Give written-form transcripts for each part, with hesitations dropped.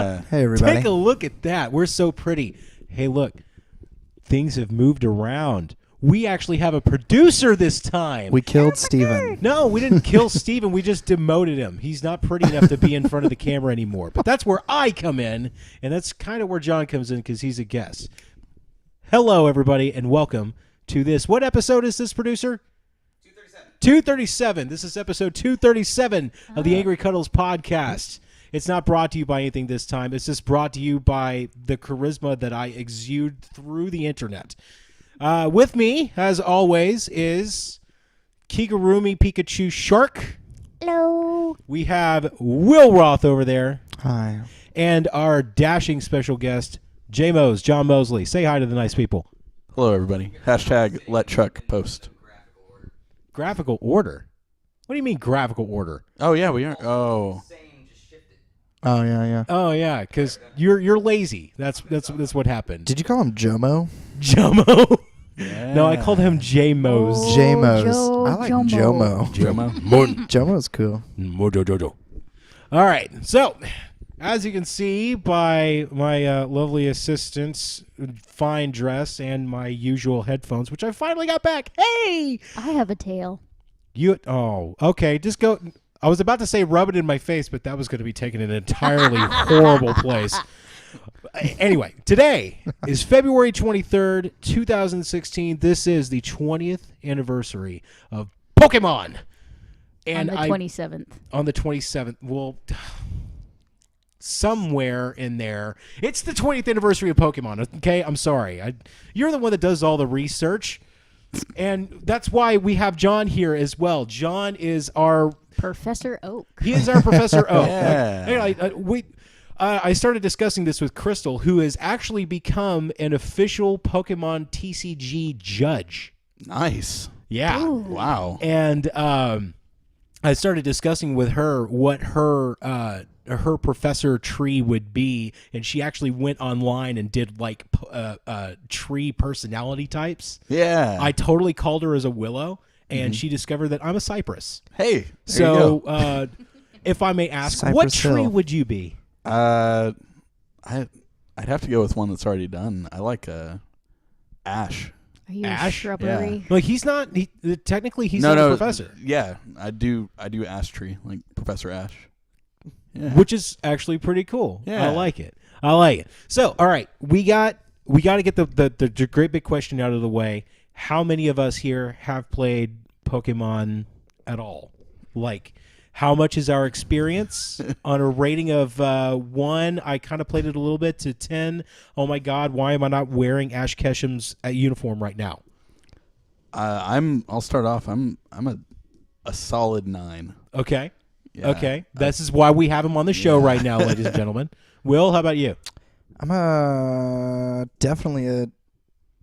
Yeah. Hey, everybody. Take a look at that. We're so pretty. Hey, look. Things have moved around. We actually have a producer this time. We killed Steven. No, we didn't kill Steven. We just demoted him. He's not pretty enough to be in front of the camera anymore. But that's where I come in, and that's kind of where John comes in because he's a guest. Hello, everybody, and welcome to this. What episode is this, producer? 237. This is episode 237 of the Angry Cuddles podcast. It's not brought to you by anything this time. It's just brought to you by the charisma that I exude through the internet. With me, as always, is Kigurumi Pikachu Shark. Hello. We have Will Roth over there. Hi. And our dashing special guest, J-Mose, John Mosley. Say hi to the nice people. Hello, everybody. Hashtag let Chuck post. Graphical order? What do you mean graphical order? Oh, yeah, we are. Oh. Oh, yeah. Oh, yeah, because you're lazy. That's what happened. Did you call him Jomo? Jomo? Yeah. No, I called him J-Mose. Oh, J-Mose. I like Jomo. Jomo. Jomo's cool. All right. So, as you can see by my lovely assistant's fine dress and my usual headphones, which I finally got back. Hey! I have a tail. Okay. Just go. I was about to say rub it in my face, but that was going to be taken in an entirely horrible place. Anyway, today is February 23rd, 2016. This is the 20th anniversary of Pokemon. And on the 27th. On the 27th. Well, somewhere in there. It's the 20th anniversary of Pokemon, okay? I'm sorry. You're the one that does all the research. And that's why we have John here as well. John is our... Professor Oak. He is our Professor Oak. Yeah. I started discussing this with Crystal, who has actually become an official Pokemon TCG judge. Nice. Yeah. Ooh. Wow. And I started discussing with her what her professor tree would be, and she actually went online and did like tree personality types. Yeah. I totally called her as a willow, and she discovered that I'm a cypress. Hey. There you So, go. if I may ask, Cypress what tree Hill. would you be? I'd have to go with one that's already done. I like ash. Are you Ash? a shrubbery? Like he's not. Technically, he's not a professor, Yeah, I do ash tree, like Professor Ash. Yeah. which is actually pretty cool. Yeah. I like it. So, all right, we got to get the great big question out of the way. How many of us here have played Pokemon at all? Like, how much is our experience on a rating of 1? I kind of played it a little bit to 10. Oh my God, why am I not wearing Ash Ketchum's uniform right now? I'll start off. I'm a solid 9. Okay. Yeah. Okay. This is why we have him on the show right now, ladies and gentlemen. Will, how about you? I'm definitely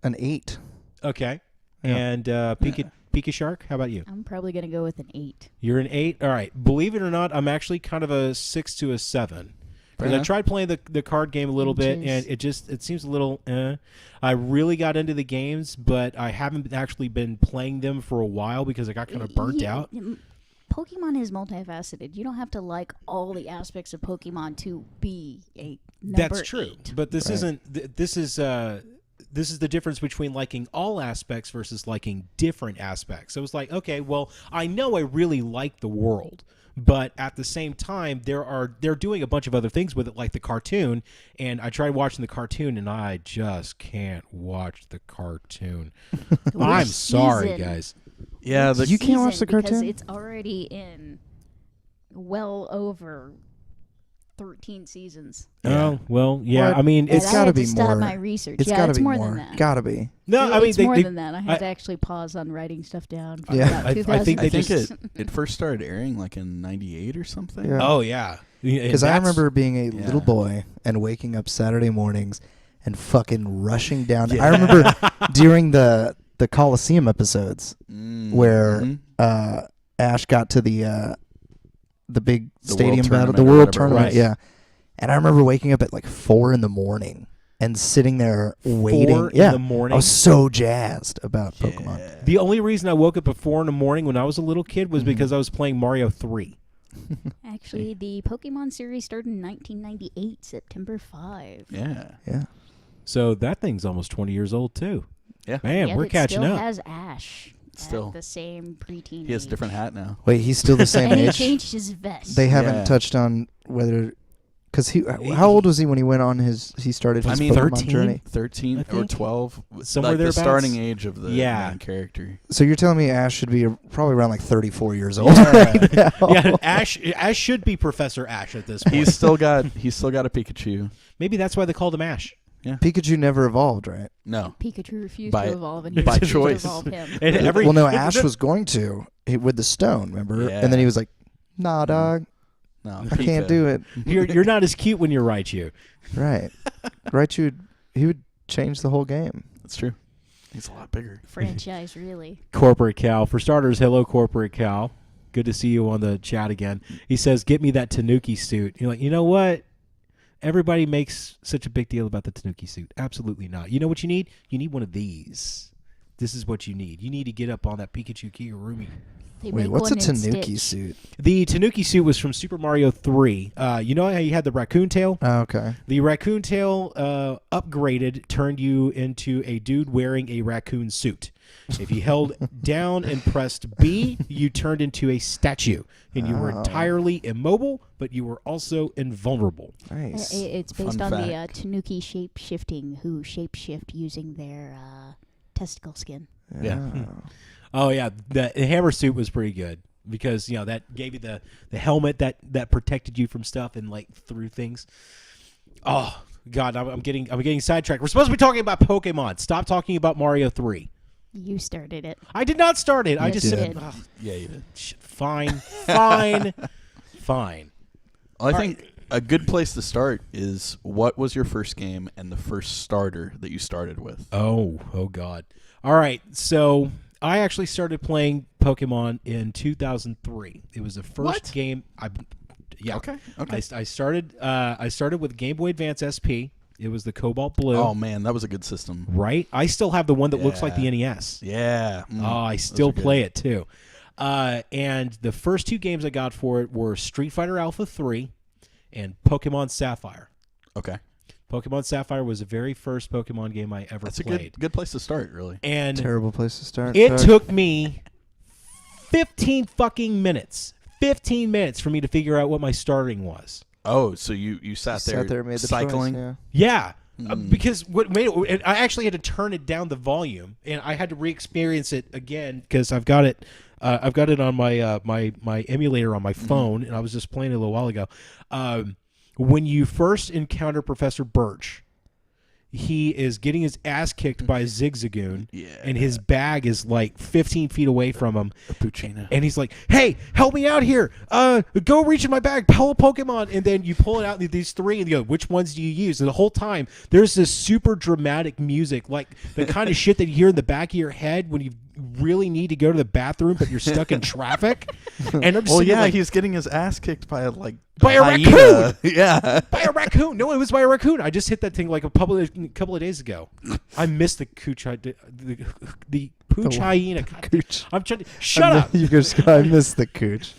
an 8. Okay. Yeah. And Pika Shark, how about you? I'm probably going to go with an 8. You're an 8? All right. Believe it or not, I'm actually kind of a 6 to a 7. Because I tried playing the card game a little bit, and it seems a little I really got into the games, but I haven't actually been playing them for a while because I got kind of burnt out. Pokemon is multifaceted. You don't have to like all the aspects of Pokemon to be a number That's true. 8. But this isn't this is the difference between liking all aspects versus liking different aspects. So it's like, okay, well, I know I really like the world, but at the same time, they're doing a bunch of other things with it, like the cartoon. And I tried watching the cartoon, and I just can't watch the cartoon. I'm sorry, guys. Yeah, You can't watch the Because cartoon? it's already in well over 13 seasons. Oh, well, yeah. What? I mean, It's And gotta I had be to stop more. my research. It's yeah, gotta it's be more more. than that. Gotta be. no, I mean, It's more than that. I had to actually pause on writing stuff down. For Yeah. about I think 2000. they I think just- it first started airing like in '98 or something. Yeah. Oh, yeah. Because I remember being a Yeah. little boy and waking up Saturday mornings and fucking rushing down. I remember during the Coliseum episodes where Ash got to the big The stadium world battle, the tournament or world whatever it tournament, was. yeah. And I remember waking up at like 4 a.m. and sitting there waiting. 4 yeah, in the morning. I was so jazzed about Pokemon. The only reason I woke up at 4 in the morning when I was a little kid was because I was playing Mario 3. Actually, the Pokemon series started in 1998, September 5. Yeah. Yeah. So that thing's almost 20 years old too. Yeah. Man, Yet we're it catching still up. has Ash. Still. At the same preteen. He has a age. different hat now. Wait, he's still the same And he age? changed his vest. They haven't Yeah. touched on whether... Because how old was he when he went on he started his Pokemon 13? journey? 13 I or think. 12. Somewhere like the thereabouts. starting age of the Yeah. main character. So you're telling me Ash should be probably around like 34 years old Yeah. right now? Yeah, Ash should be Professor Ash at this point. He's still got a Pikachu. Maybe that's why they called him Ash. Pikachu never evolved, right? No. Pikachu refused By- to evolve, and he by refused choice. to evolve him. And every Well, no, Ash was going to with the stone, remember? Yeah. And then he was like, "Nah, dog, No. I can't do it." you're not as cute when you're Raichu. Right, Raichu, he would change the whole game. That's true. He's a lot bigger. Franchise, really. Corporate Cal. For starters, hello, Corporate Cal. Good to see you on the chat again. He says, "Get me that Tanuki suit." You're like, you know what? Everybody makes such a big deal about the Tanuki suit. Absolutely not. You know what you need? You need one of these. This is what you need. You need to get up on that Pikachu Kigurumi. They Wait, make what's a one in Tanuki Stitch. suit? The Tanuki suit was from Super Mario 3. You know how you had the raccoon tail? Oh, okay. The raccoon tail upgraded turned you into a dude wearing a raccoon suit. If you held down and pressed B, you turned into a statue. And you were Oh. entirely immobile, but you were also invulnerable. Nice. It's based Fun on the fact. Tanuki shape-shifting, who shape-shift using their testicle skin. Yeah. Oh. Oh, yeah. The hammer suit was pretty good because, that gave you the helmet that protected you from stuff and, through things. Oh, God, I'm getting sidetracked. We're supposed to be talking about Pokemon. Stop talking about Mario 3. You started it. I did not start it. I You just said, did. "Ugh, Yeah, you did. fine, fine, fine." Well, I think a good place to start is what was your first game and the first starter that you started with? Oh God. All right. So I actually started playing Pokemon in 2003. It was the first What? game. Okay. I started with Game Boy Advance SP. It was the Cobalt Blue. Oh, man, that was a good system. Right. I still have the one that looks like the Yeah. NES. Yeah. Oh, I still play it too. And the first two games I got for it were Street Fighter Alpha 3 and Pokemon Sapphire. Okay. Pokemon Sapphire was the very first Pokemon game I ever That's a played. good place to start, really. And Terrible place to start. it Sorry. took me 15 fucking minutes. 15 minutes for me to figure out what my starting was. Oh, so you sat there, and made the cycling? choice, Yeah. Because what made it, I actually had to turn it down the volume, and I had to re-experience it again because I've got it on my my emulator on my phone, and I was just playing it a little while ago. When you first encounter Professor Birch, he is getting his ass kicked by Zigzagoon, and his bag is like 15 feet away from him. Puccina. And he's like, "Hey, help me out here! Go reach in my bag, pull a Pokemon." And then you pull it out, these three, and you go, "Which ones do you use?" And the whole time, there's this super dramatic music, like the kind of shit that you hear in the back of your head when you really need to go to the bathroom, but you're stuck in traffic. And I'm just Well, sitting there yeah, like, he's getting his ass kicked by a raccoon. hyena. Yeah. by a raccoon. No, it was by a raccoon. I just hit that thing like a couple of days ago. I missed the the pooch hyena. Cooch. I'm trying to shut up. You just I missed the cooch.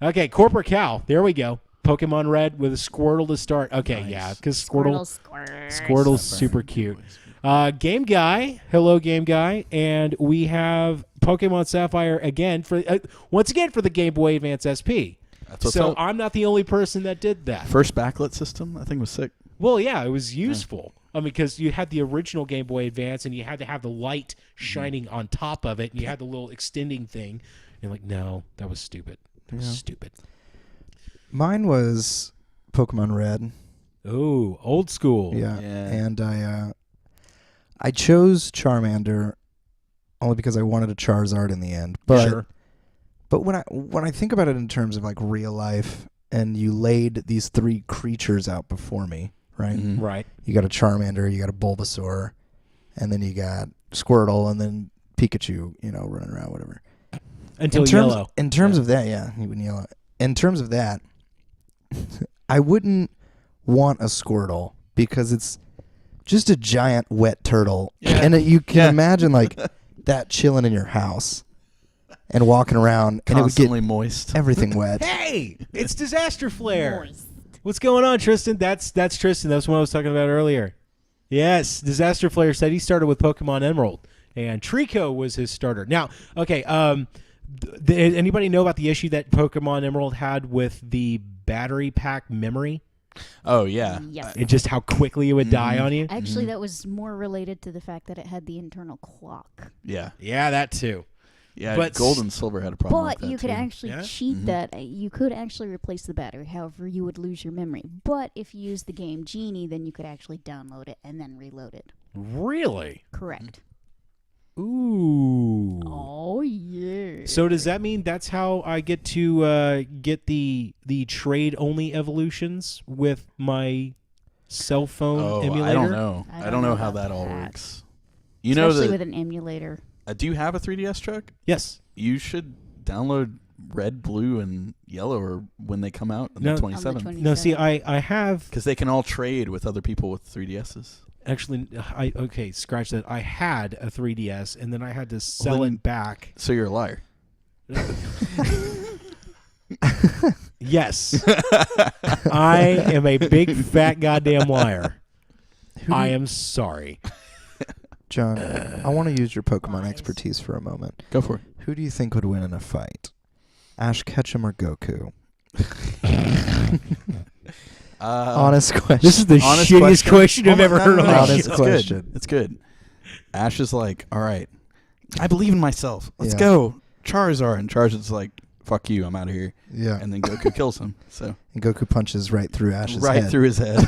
Okay, Corporate Cow. There we go. Pokemon Red with a Squirtle to start. Okay, Nice. yeah, because Squirtle's Squirtle. super cute. Game Guy, hello Game Guy, and we have Pokemon Sapphire again for once again for the Game Boy Advance SP. That's what's So up. I'm not the only person that did that. First backlit system, I think, was sick. Well, yeah, it was useful. I mean, because you had the original Game Boy Advance, and you had to have the light shining on top of it, and you had the little extending thing. You're like, no, that was stupid. That was stupid. Mine was Pokemon Red. Oh, old school. Yeah. Yeah. And I chose Charmander only because I wanted a Charizard in the end. But Sure. but when I think about it in terms of like real life, and you laid these three creatures out before me, right? Mhm. Right. You got a Charmander, you got a Bulbasaur, and then you got Squirtle, and then Pikachu, running around, whatever. Until in terms, yellow. In terms of that, yeah, he went yellow. In terms of that, I wouldn't want a Squirtle because it's just a giant wet turtle, Yeah. and you can Yeah. imagine like that chilling in your house, and walking around, and it would Constantly get moist. everything wet. Hey, it's Disaster Flare. What's going on, Tristan? That's Tristan. That's what I was talking about earlier. Yes, Disaster Flare said he started with Pokemon Emerald, and Trico was his starter. Now, okay, anybody know about the issue that Pokemon Emerald had with the battery pack memory? Oh yeah. Yes. And just how quickly it would die on you? Actually, that was more related to the fact that it had the internal clock. Yeah. Yeah, that too. Yeah. But Gold and Silver had a problem with But that you could too. actually cheat that. You could actually replace the battery. However, you would lose your memory. But if you use the game Genie, then you could actually download it and then reload it. Really? Correct. Ooh. Oh, yeah. So does that mean that's how I get to get the trade only evolutions with my cell phone emulator? I don't know. I I don't know how about that all that. works. You know Especially that. with an emulator. Do you have a 3DS truck? Yes. You should download Red, Blue, and Yellow, or when they come out on No. the On the 27th, No, see, I have because they can all trade with other people with 3DSs. actually scratch that. I had a 3DS and then I had to sell then- it back. So you're a liar. Yes. I am a big fat goddamn liar. I am sorry. John, I want to use your Pokemon expertise for a moment. Go for it. Who do you think would win in a fight? Ash Ketchum or Goku? Honest question. This is the Honest shittiest question I've ever heard on no. my Honest show. question. It's good. Ash is like, all right, I believe in myself. Let's Yeah. go. Charizard. And Charizard's like, fuck you, I'm out of here. Yeah. And then Goku kills him. So And Goku punches right through Ash's right head. through his head.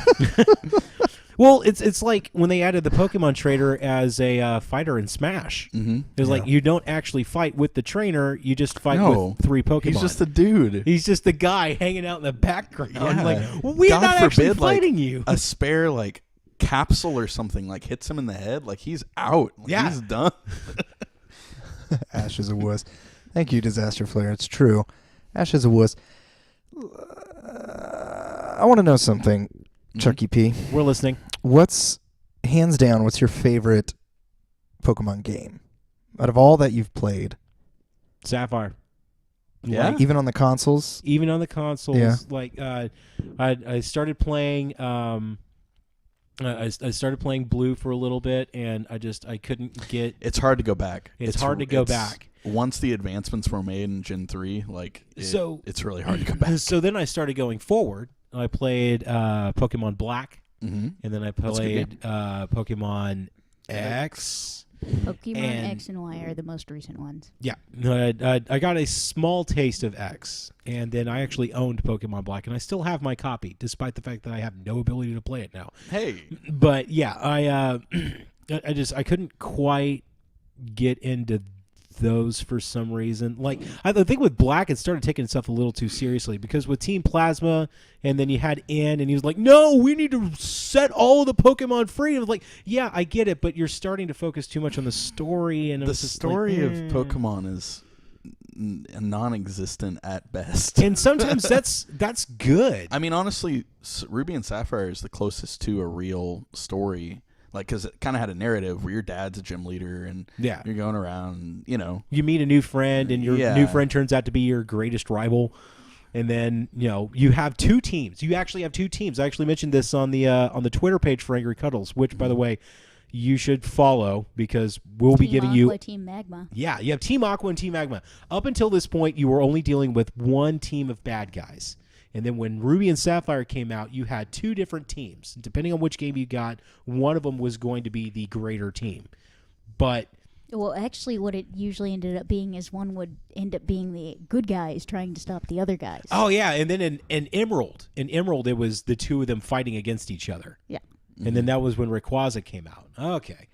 Well, it's like when they added the Pokemon Trainer as a fighter in Smash. Mm-hmm. It's like you don't actually fight with the trainer; you just fight No. with 3 Pokemon. He's just a dude. He's just the guy hanging out in the background. Yeah. Like, well, we're God not actually forbid, like, fighting you. A spare like capsule or something like hits him in the head, like he's out. Like, Yeah. he's done. Ash is a wuss. Thank you, Disaster Flare. It's true. Ash is a wuss. I want to know something, Chucky P. We're listening. What's, hands down, what's your favorite Pokemon game? Out of all that you've played, Sapphire. Yeah? Like, even on the consoles? even on the consoles. Yeah. Like I started playing. I started playing Blue for a little bit, and I couldn't get. It's hard to go back. It's hard to go back. Once the advancements were made in Gen 3, like So- it's really hard to go back. So then I started going forward. I played Pokemon Black, Mm-hmm. and then I a good played Pokemon X. Pokemon And- X and Y are the most recent ones. Yeah, I got a small taste of X, and then I actually owned Pokemon Black, and I still have my copy, despite the fact that I have no ability to play it now. Hey, But yeah, I couldn't quite get into those for some reason. Like I think with Black, it started taking itself a little too seriously, because with Team Plasma, and then you had N, and he was like, "No, we need to set all of the Pokemon free." And I was like, "Yeah, I get it, but you're starting to focus too much on the story." And I the was just story like, of Pokemon is non-existent at best. and sometimes that's good. I mean, honestly, Ruby and Sapphire is the closest to a real story. Like, because it kind of had a narrative where your dad's a gym leader and Yeah. you're going around, you know. You meet a new friend, and your Yeah. new friend turns out to be your greatest rival. And then, you have 2 teams. You actually have 2 teams. I actually mentioned this on the Twitter page for Angry Cuddles, which, by the way, you should follow, because we'll be Team giving Aqua, you. Team Magma. Yeah, you have Team Aqua and Team Magma. Up until this point, you were only dealing with one team of bad guys. And then when Ruby and Sapphire came out, you had 2 different teams. Depending on which game you got, one of them was going to be the greater team. But Well, actually, what it usually ended up being is one would end up being the good guys trying to stop the other guys. oh yeah, and then in Emerald, it was the 2 of them fighting against each other. Yeah. And then that was when Rayquaza came out. Okay.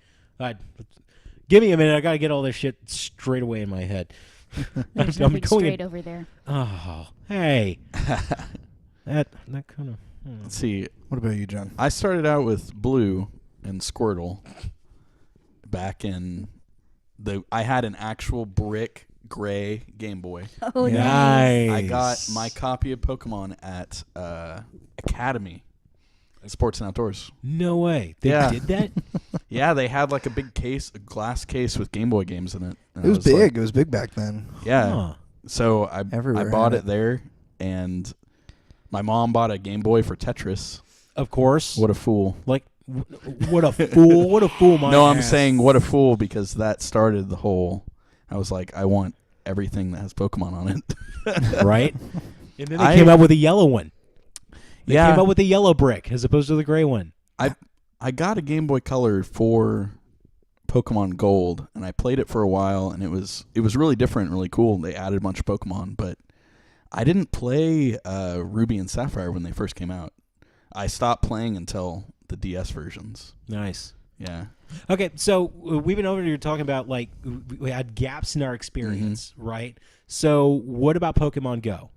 Give me a minute. I got to get all this shit straight away in my head. There's I'm nothing going straight over there. Oh, hey. that kind of... Let's see. What about you, John? I started out with Blue and Squirtle back in I had an actual brick gray Game Boy. Oh, Nice. I got my copy of Pokemon at Academy. Sports and Outdoors. No way. They Yeah. did that? Yeah, they had like a big case, a glass case with Game Boy games in it. And It was big. like- It was big back then. yeah. Huh. So I Everywhere bought had it there, and my mom bought a Game Boy for Tetris. Of course. What a fool. Like, what a fool. What a fool, my No, I'm ass. saying what a fool because that started the whole. I was like, I want everything that has Pokemon on it. Right? And then they came out with a yellow one. They Yeah. came out with a yellow brick as opposed to the gray one. I got a Game Boy Color for Pokemon Gold, and I played it for a while, and it was really different, really cool. They added a bunch of Pokemon, but I didn't play Ruby and Sapphire when they first came out. I stopped playing until the DS versions. Nice. Yeah. Okay, so we've been over here talking about, like, we had gaps in our experience, right? So what about Pokemon Go?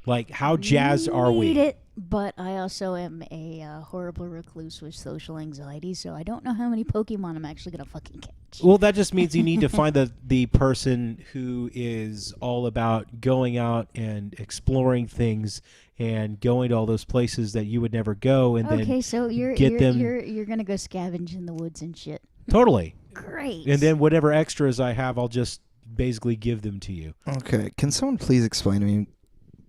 Like, how jazzed are we? Need it, but I also am a horrible recluse with social anxiety, so I don't know how many Pokemon I'm actually going to fucking catch. Well, that just means you need to find the person who is all about going out and exploring things and going to all those places that you would never go, and Okay, then so you're going to go scavenge in the woods and shit. totally. Great. And then whatever extras I have, I'll just basically give them to you. Okay. Can someone please explain to me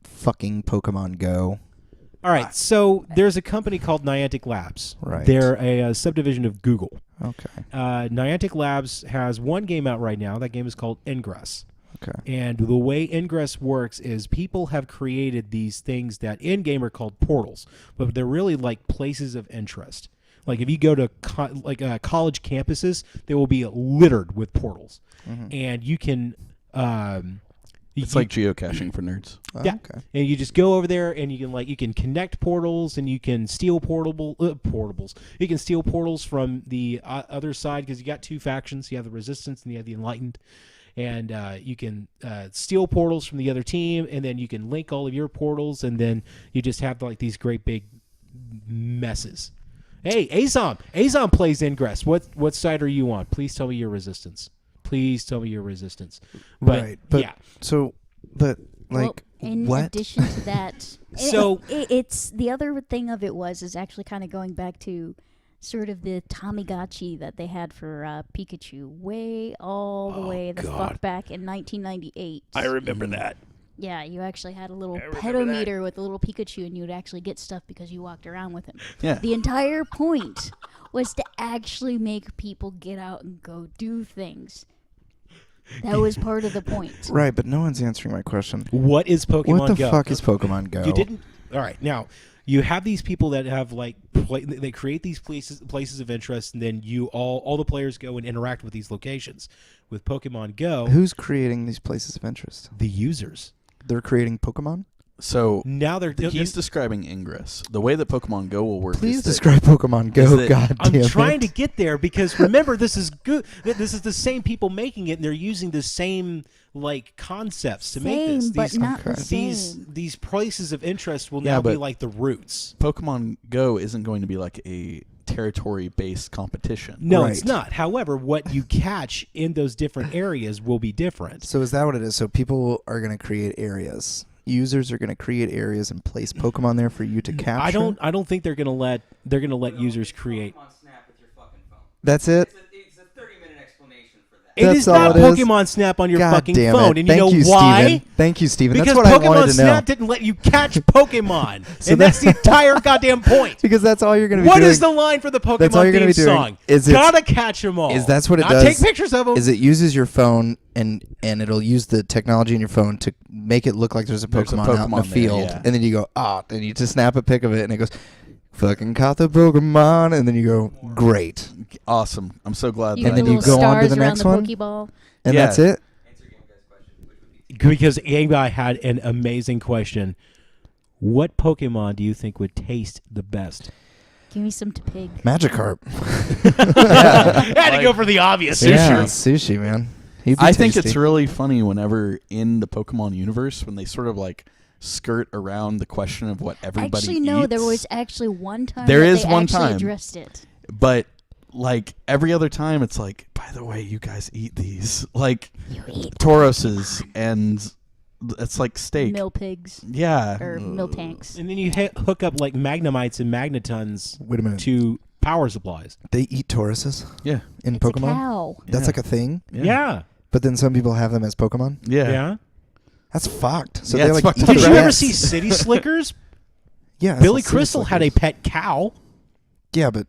fucking Pokemon Go? All right, so there's a company called Niantic Labs. Right. They're a subdivision of Google. Okay. Niantic Labs has one game out right now. That game is called Ingress. Okay. And the way Ingress works is people have created these things that in-game are called portals, but they're really like places of interest. Like if you go to college campuses, they will be littered with portals. Mm-hmm. And you can... It's like geocaching for nerds. Oh, Yeah. Okay. And you just go over there and you can connect portals and you can steal portables. You can steal portals from the other side because you got two factions. You have the Resistance and you have the Enlightened. And you can steal portals from the other team, and then you can link all of your portals, and then you just have like these great big messes. Hey, Azom plays Ingress. What side are you on? Please tell me your Resistance. Please tell me your Resistance. But, Right, but- yeah. So, but like, well, in what? addition to that, So- it's the other thing of it is actually kind of going back to sort of the Tamagotchi that they had for Pikachu way all the way the fuck back in 1998. I remember that. Yeah, you actually had a little pedometer with a little Pikachu, and you would actually get stuff because you walked around with him. Yeah. The entire point was to actually make people get out and go do things. That was part of the point. Right, but no one's answering my question. What is Pokemon What the Go? fuck is Pokemon Go? You didn't. All right, now you have these people that have like they create these places of interest, and then all the players go and interact with these locations. With Pokemon Go, Who's creating these places of interest? the users They're creating Pokemon? So now he's describing Ingress. The way that Pokemon Go will work Please is that describe Pokemon Go, is that- God I'm damn trying it. to get there because remember this is good. This is the same people making it, and they're using the same like concepts to make this. Same, but not the These same. these places of interest will Yeah, now be but- like the roots. Pokemon Go isn't going to be like a territory-based competition. No, Right. it's not. However, what you catch in those different areas will be different. So is that what it is? So people are going to create areas. Users are going to create areas and place Pokemon there for you to capture? I don't think they're gonna let users create. Pokemon Snap with your fucking phone. That's it? It's a 30-minute explanation for that. It That's is all not it is? Pokemon Snap on your God fucking damn phone, it. and Thank you know you, why? Steven. Thank you, Steven. Because That's what I Pokemon wanted to know. Snap didn't let you catch Pokemon, So and that's the entire goddamn point. Because that's all you're going to be What doing. is the line for the Pokemon That's all you're gonna theme be doing. song? Is it- Gotta catch them all. Is that's what it Not does? Take pictures of them. Is it uses your phone and it'll use the technology in your phone to make it look like there's a There's a Pokemon, out in Pokemon the there, field, yeah. and then you go, and you just snap a pic of it, and it goes, fucking caught the Pokemon, and then you go, great, Awesome. I'm so glad You that And get then you little go on to stars the around next the one? Pokeball. and Yeah. that's it. Answer Game Guy's question, which would be because Game Guy had an amazing question. What Pokemon do you think would taste the best? Give me some to pig. Magikarp. I had to go for the obvious. Yeah, sushi, man. He'd be I think tasty. it's really funny whenever in the Pokemon universe when they sort of like skirt around the question of what everybody Actually, no. eats. There was actually one time There that is they one actually time. addressed it. But like every other time, it's like, by the way, you guys eat these, like You eat Tauroses and It's like steak. Mill pigs Yeah. or mill tanks. And then you hook up like magnemites and magnetons Wait a minute. to power supplies. They eat Tauruses Yeah. in It's a Pokemon? cow. That's Yeah. like a thing? Yeah. But then some people have them as Pokemon? Yeah. Yeah. That's fucked. So Yeah, they it's like fucked eat up. Did the you ever rats. see City Slickers? Yeah. I Billy saw City Crystal had a Slickers. pet cow. Yeah, but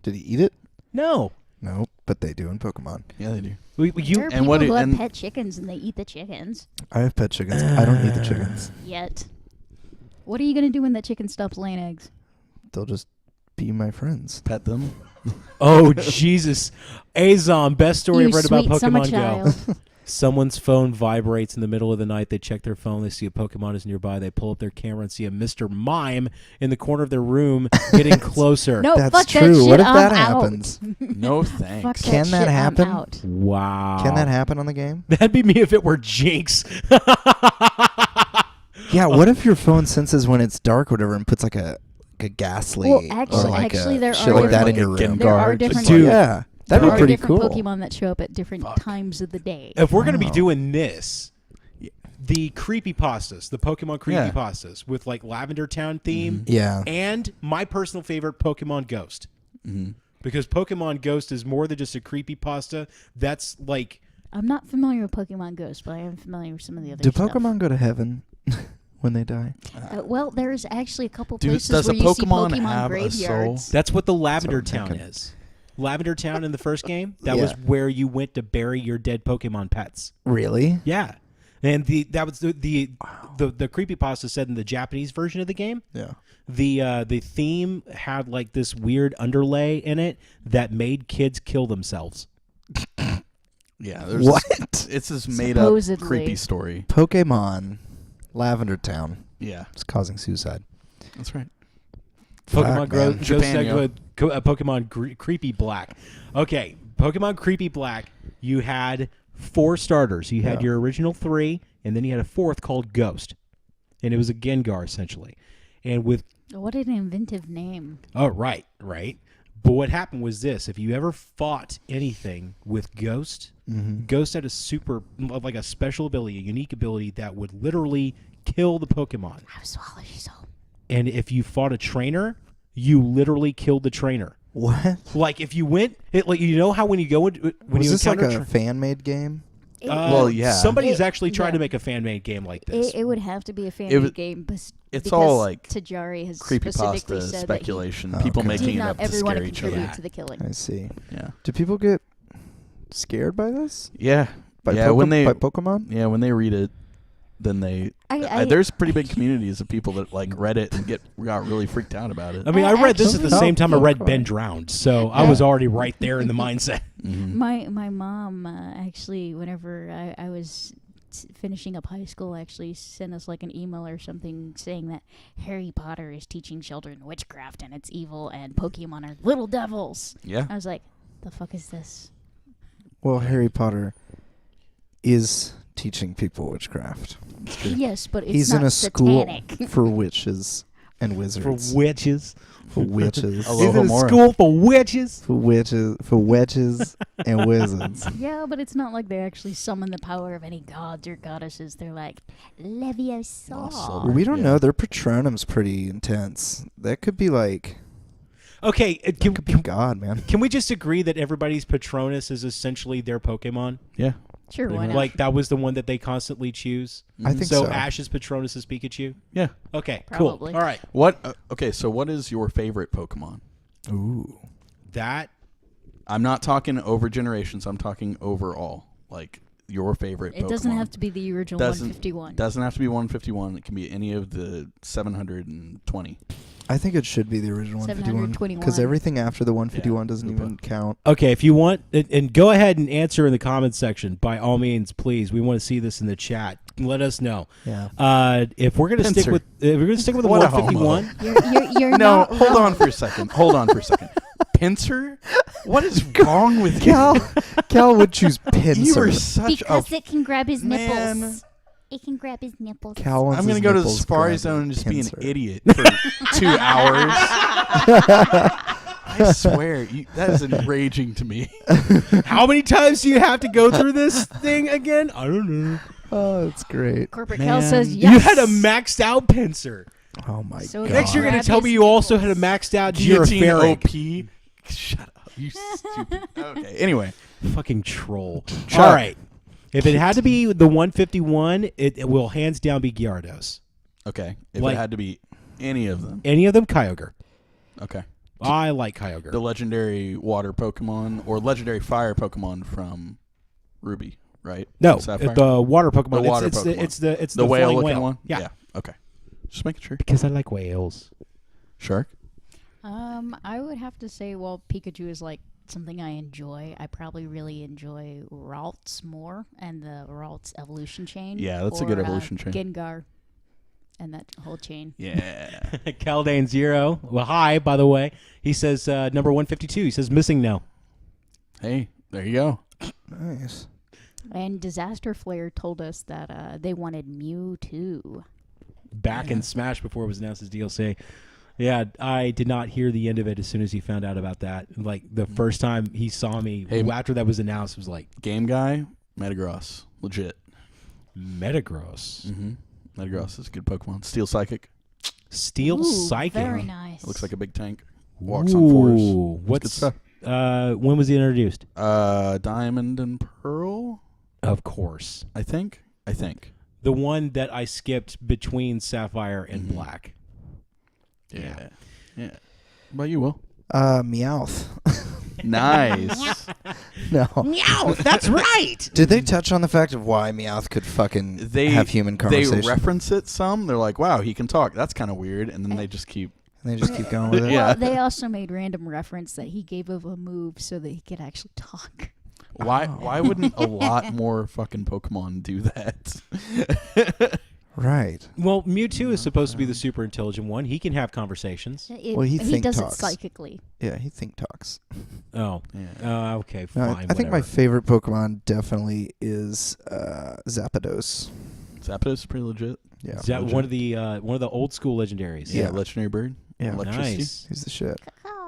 did he eat it? No. No, but they do in Pokemon. Yeah, they do. You There are and people what who it- have and- pet chickens and they eat the chickens. I have pet chickens. I don't eat the chickens. Yet. What are you going to do when that chicken stops laying eggs? They'll just be my friends. Pet them. Oh Jesus, Azom, best story You I've read about sweet summer Pokemon Go. child. Someone's phone vibrates in the middle of the night. They check their phone. They see a Pokemon is nearby. They pull up their camera and see a Mr. Mime in the corner of their room getting closer. No, That's fuck true. that shit. What if I'm that out. happens? No Fuck thanks. Can that shit, I'm happen? out. Wow. Can that happen on the game? That'd be me if it were Jinx. Yeah, what if your phone senses when it's dark or whatever and puts like a ghastly Well, or like actually, there shit are like that in different- your room? There are different. Dude. Yeah, that'd there be are pretty different cool. Pokemon that show up at different times of the day. If we're gonna be Wow. doing this, the creepypastas, the Pokemon creepypastas with like Lavender Town theme, Yeah. and my personal favorite, Pokemon Ghost. Because Pokemon Ghost is more than just a creepypasta. That's like I'm not familiar with Pokemon Ghost, but I am familiar with some of the other Do stuff. Pokemon go to heaven when they die? Well, there's actually a couple Dude, places does where a you see Pokemon Pokemon have a soul? graveyards. that's what the Lavender That's what I'm Town thinking. is. Lavender Town in the first game, that Yeah. was where you went to bury your dead Pokemon pets. Really? Yeah. And that was the creepypasta said in the Japanese version of the game. Yeah. The theme had like this weird underlay in it that made kids kill themselves. Yeah. There's What? It's this made up Supposedly. creepy story. Pokemon Lavender Town Yeah. is causing suicide. That's right. Pokemon Fuck, Grow, man. Japan, yo. Pokemon Creepy Black. Okay, Pokemon Creepy Black. You had 4 starters. You had Yeah. your original 3, and then you had a 4th called Ghost, and it was a Gengar essentially. And with What an inventive name. right. But what happened was this: if you ever fought anything with Ghost, Ghost had a like a special ability, a unique ability that would literally kill the Pokemon. I swallow you so. And if you fought a trainer, you literally killed the trainer. What? Like if you went, like you know how when you go into when Was you this like encounter a fan-made game? Well, yeah. somebody's It- actually tried yeah. to make a fan-made game like this. It would have to be a fan It was- game, it's because all, like, Tajari has specifically Creepypasta said speculation. Oh, People okay. that he making did it not up to ever want scare to each contribute other. to the killing. I see. Yeah. Do people get scared by this? Yeah. By yeah. When they by Pokemon? yeah when they read it, then they I- there's pretty big communities of people that like read it and got really freaked out about it. I mean, I read this at the actually- same time I read Oh, Ben Drowned, so I was already right there in the mindset. My mom actually, whenever I was finishing up high school, actually sent us like an email or something saying that Harry Potter is teaching children witchcraft and it's evil, and Pokemon are little devils. Yeah. I was like, the fuck is this? Well, Harry Potter is teaching people witchcraft. Yes, but it's He's not in a satanic. school for witches and For wizards. witches. For witches. Aloha He's in a Mora. school for witches. For witches and wizards. Yeah, but it's not like they actually summon the power of any gods or goddesses. They're like, Leviosa. Well, we don't Yeah. know. Their Patronum's pretty intense. That could be like Okay, could be God, man. can we just agree that everybody's Patronus is essentially their Pokemon? Yeah. Sure, why not? Like that was the one that they constantly choose. I think So so. Ash's Patronus is Pikachu. Yeah. Okay, Probably. cool. All right, What? Okay. So what is your favorite Pokemon? Ooh. that I'm not talking over generations. I'm talking overall. Like your favorite. it Pokemon. doesn't have to be the original Doesn't- 151. Doesn't have to be 151. It can be any of the 720. I think it should be the original 151 721. because everything after the 151 doesn't Hoopa. even count. Okay, if you want, and go ahead and answer in the comments section. By all means, please. We want to see this in the chat. Let us know. Yeah. If we're gonna stick Pincer. with, if we're gonna stick with the What a 151. You're No, not hold wrong. on for a second. Hold on for a second. Pincer? What is wrong with Cal, you? Cal would choose You Pincer. are such Because a. it can grab his man. nipples. It can grab his nipples. Cal wants I'm his gonna go to the nipples Safari grabbed Zone with and just be an Pincer. idiot for 2 hours. I swear, that is enraging to me. How many times do you have to go through this thing again? I don't know. Oh, that's great. Corporate Man. Cal says yes. You had a maxed out pincer. Oh my So god. Next, you're going to That tell is me you also nipples. had a maxed out Guillotine Geoferic. OP. Shut up, you stupid. Okay. Anyway, Fucking troll. Chuck. All right. If it had to be the 151, it will hands down be Gyarados. okay. If Like- it had to be any of them, Any of them, Kyogre. okay. I like Kyogre. The legendary water Pokemon or legendary fire Pokemon from Ruby, right? No, Sapphire? the water Pokemon. The water it's Pokemon. the the whale flying looking whale. one. Yeah. Okay. Just making sure. Because I like whales. Shark. I would have to say, well, Pikachu is like something I enjoy. I probably really enjoy Ralts more and the Ralts evolution chain. Yeah, that's a good or, evolution chain. Gengar and that whole chain. Yeah. Caldane Zero. Well, hi, by the way. He says number 152. He says missing no. Hey, there you go. Nice. And Disaster Flare told us that they wanted Mewtwo. Back in Smash before it was announced as DLC. Yeah, I did not hear the end of it as soon as he found out about that. Like the first time he saw me Hey, after that was announced, it was like Game guy, Metagross, legit. Metagross. Mm-hmm. Metagross is a good Pokemon. Steel Psychic. Steel Ooh, Psychic. Very nice. Looks like a big tank. Walks on fours. Ooh, It's what's good stuff. when was he introduced? Diamond and Pearl, Of course. I think. The one that I skipped between Sapphire and Mhm. Black. Yeah. Yeah. What about you, Will? Meowth. Nice. No. Meow, that's right. Did they touch on the fact of why Meowth could fucking They have human They conversation? reference it some. They're like, wow, he can talk. That's kind of weird. And then they just keep. and they just keep going with it. Yeah. Well, they also made random reference that he gave of a move so that he could actually talk. Why wouldn't a lot more fucking Pokemon do that? Right. Well, Mewtwo is supposed to be the super intelligent one. He can have conversations. Well, he think does talks. it psychically. Yeah, he think talks. Oh, Yeah. okay, No, fine. I think my whatever. favorite Pokemon definitely is Zapdos. Zapdos is pretty legit. Yeah. Is that legit. one of the old school legendaries? Yeah, Yeah. legendary bird. Yeah. Electricity. Nice. He's the shit.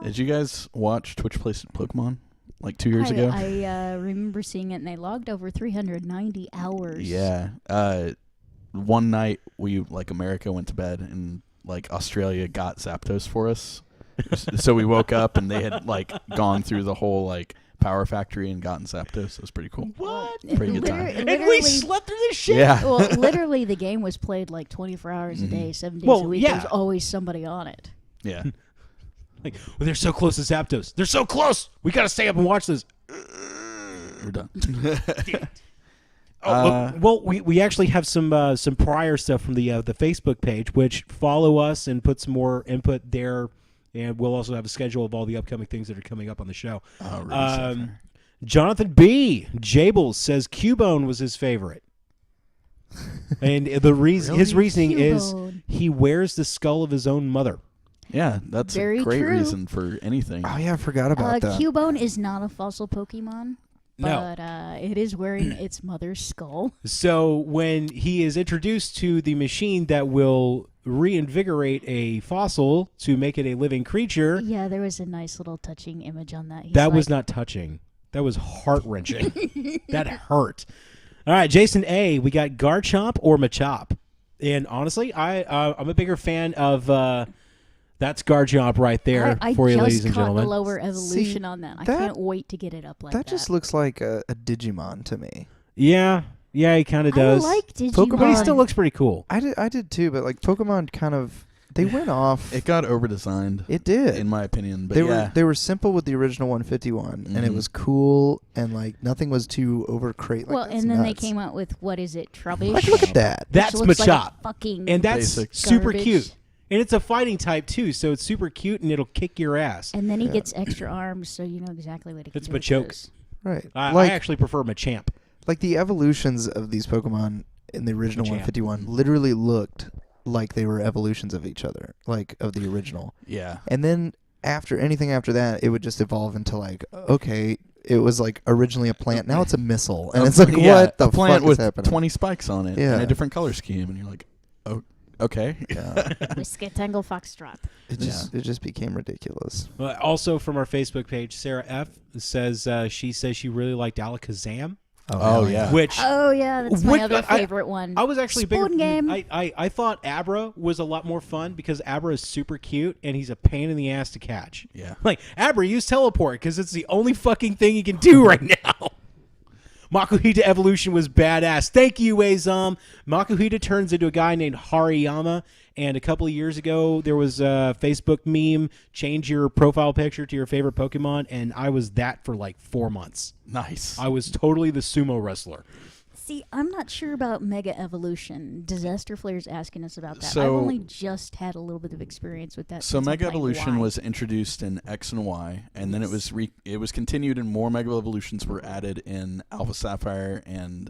Did you guys watch Twitch Plays Pokemon like 2 years ago? I remember seeing it, and they logged over 390 hours. Yeah. One night America went to bed and Australia got Zapdos for us. So we woke up and they had gone through the whole power factory and gotten Zapdos. It was pretty cool. What? Pretty good time. And we Literally, slept through this shit. Yeah. well, literally, the game was played 24 hours a day, 7 days Well, a week. yeah. There was always somebody on it. Yeah. Like, well, they're so close to Zapdos. They're so close. We gotta stay up and watch this. We're done. Well, we actually have some prior stuff from the Facebook page, which follow us and put some more input there, and we'll also have a schedule of all the upcoming things that are coming up on the show. Oh, really Sapphire. Jonathan B. Jables says Cubone was his favorite, and the reason his reasoning is Cubone. he wears the skull of his own mother. Yeah, that's Very a great true. reason for anything. Oh yeah, I forgot about that. Cubone is not a fossil Pokemon, No. but it is wearing its mother's skull. So when he is introduced to the machine that will reinvigorate a fossil to make it a living creature, Yeah, there was a nice little touching image on that. He's that was like, not touching. That was heart-wrenching. That hurt. All right, Jason A., we got Garchomp or Machop. And honestly, I'm a bigger fan of that's Garchomp right there I for you, just ladies and caught gentlemen. the lower evolution See, on that. I that- can't wait to get it up like that. That just looks like a Digimon to me. Yeah, he kind of does. I like Digimon. But he still looks pretty cool. I did too, but Pokemon kind of they went off. It got over-designed, It did. in my opinion. But They were simple with the original 151, and it Mhm. was cool, and nothing was too overcrate. well, and then they came out with what is it, Trubbish? Look at that. That's which looks like Machop. a fucking And that's Basic. super garbage. cute. And it's a fighting type, too, so it's super cute, and it'll kick your ass. And then he gets extra arms, so you know exactly what he can It's do with Machoke. those. Right. I actually prefer Machamp. Like the evolutions of these Pokemon in the original Machamp. 151 literally looked like they were evolutions of each other, of the original. Yeah. And then anything after that, it would just evolve into okay, it was originally a plant, now it's a missile, and it's Yeah, what the a plant fuck with is happening? 20 spikes on it Yeah. and a different color scheme, and you're like, oh, okay. Yeah. Whiskey Tangle Foxtrot. It just became ridiculous. Also from our Facebook page, Sarah F. says she really liked Alakazam. Oh, Oh, hell yeah. which Oh yeah, that's my Which- other I- favorite one. I was actually a bigger. Spoon game. I thought Abra was a lot more fun because Abra is super cute and he's a pain in the ass to catch. Yeah. Like, Abra, use teleport because it's the only fucking thing he can do right now. Makuhita evolution was badass. Thank you, Azam. Makuhita turns into a guy named Hariyama. And a couple of years ago, there was a Facebook meme, change your profile picture to your favorite Pokemon. And I was that for like 4 months. Nice. I was totally the sumo wrestler. See, I'm not sure about Mega Evolution. Disaster Flare's asking us about that. I've So- only just had a little bit of experience with that. So since I'm Mega playing Evolution Y. was introduced in X and Y, and then it was continued, and more Mega Evolutions were added in Alpha Sapphire and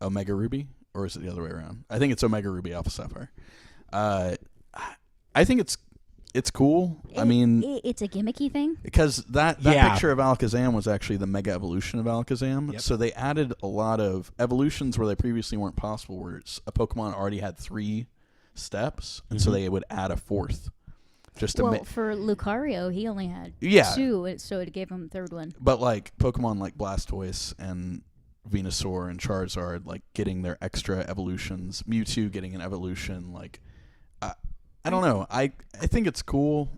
Omega Ruby, or is it the other way around? I think it's Omega Ruby, Alpha Sapphire. I think it's cool. I mean, it's a gimmicky thing. because that Yeah. picture of Alakazam was actually the Mega Evolution of Alakazam. Yep. So they added a lot of evolutions where they previously weren't possible, where a Pokemon already had 3 steps, and so they would add a 4th. Just to Well, for Lucario, he only had Yeah. 2, so it gave him a third one. But like Pokemon like Blastoise and Venusaur and Charizard, like getting their extra evolutions, Mewtwo getting an evolution, like I don't know. I think it's cool.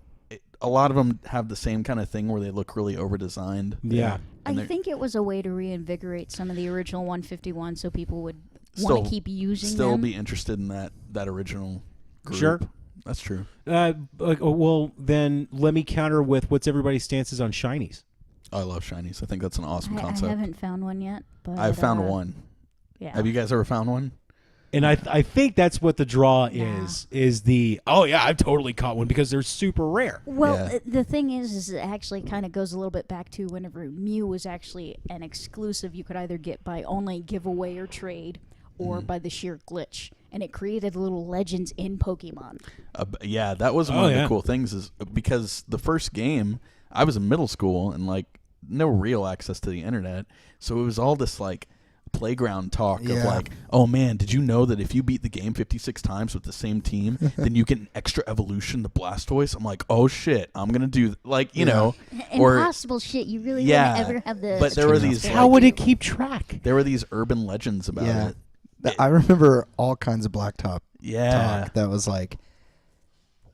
A lot of them have the same kind of thing where they look really over designed. Yeah. And I they're- think it was a way to reinvigorate some of the original 151, so people would want Still- to keep using Still them. be interested in that original group. Sure. That's true. Well, then let me counter with what's everybody's stances on shinies. I love shinies. I think that's an awesome I concept. haven't found one yet, but I've found one. Yeah. Have you guys ever found one? And I think that's what the draw Nah. is the, oh yeah, I've totally caught one because they're super rare. Well, Yeah. the thing is it actually kind of goes a little bit back to whenever Mew was actually an exclusive you could either get by only giveaway or trade, or by the sheer glitch. And it created little legends in Pokemon. Yeah, that was one Oh, of yeah. the cool things is because the first game, I was in middle school and like no real access to the internet. So it was all this like playground talk of Yeah. like, oh man, did you know that if you beat the game 56 times with the same team, then you get an extra evolution to Blastoise? I'm like, oh shit, I'm going to do, like, you know, or Impossible shit. You really Yeah, wouldn't ever have the. but there were strength these, to How like- would it keep track? there were these urban legends about Yeah. it. I remember all kinds of blacktop Yeah. talk. That was like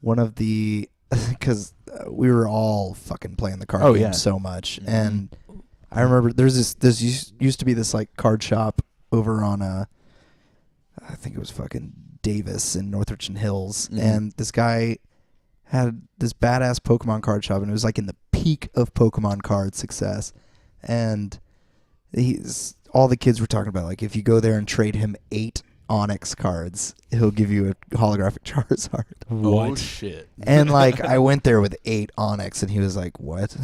one of the because we were all fucking playing the card Oh, game yeah. so much, Mhm. and I remember there's used to be this like card shop over on I think it was fucking Davis in North Richmond Hills, Mhm. and this guy had this badass Pokemon card shop, and it was like in the peak of Pokemon card success, and all the kids were talking about like if you go there and trade him 8 Onyx cards, he'll give you a holographic Charizard. Oh shit. And like I went there with 8 Onyx, and he was like, "What?"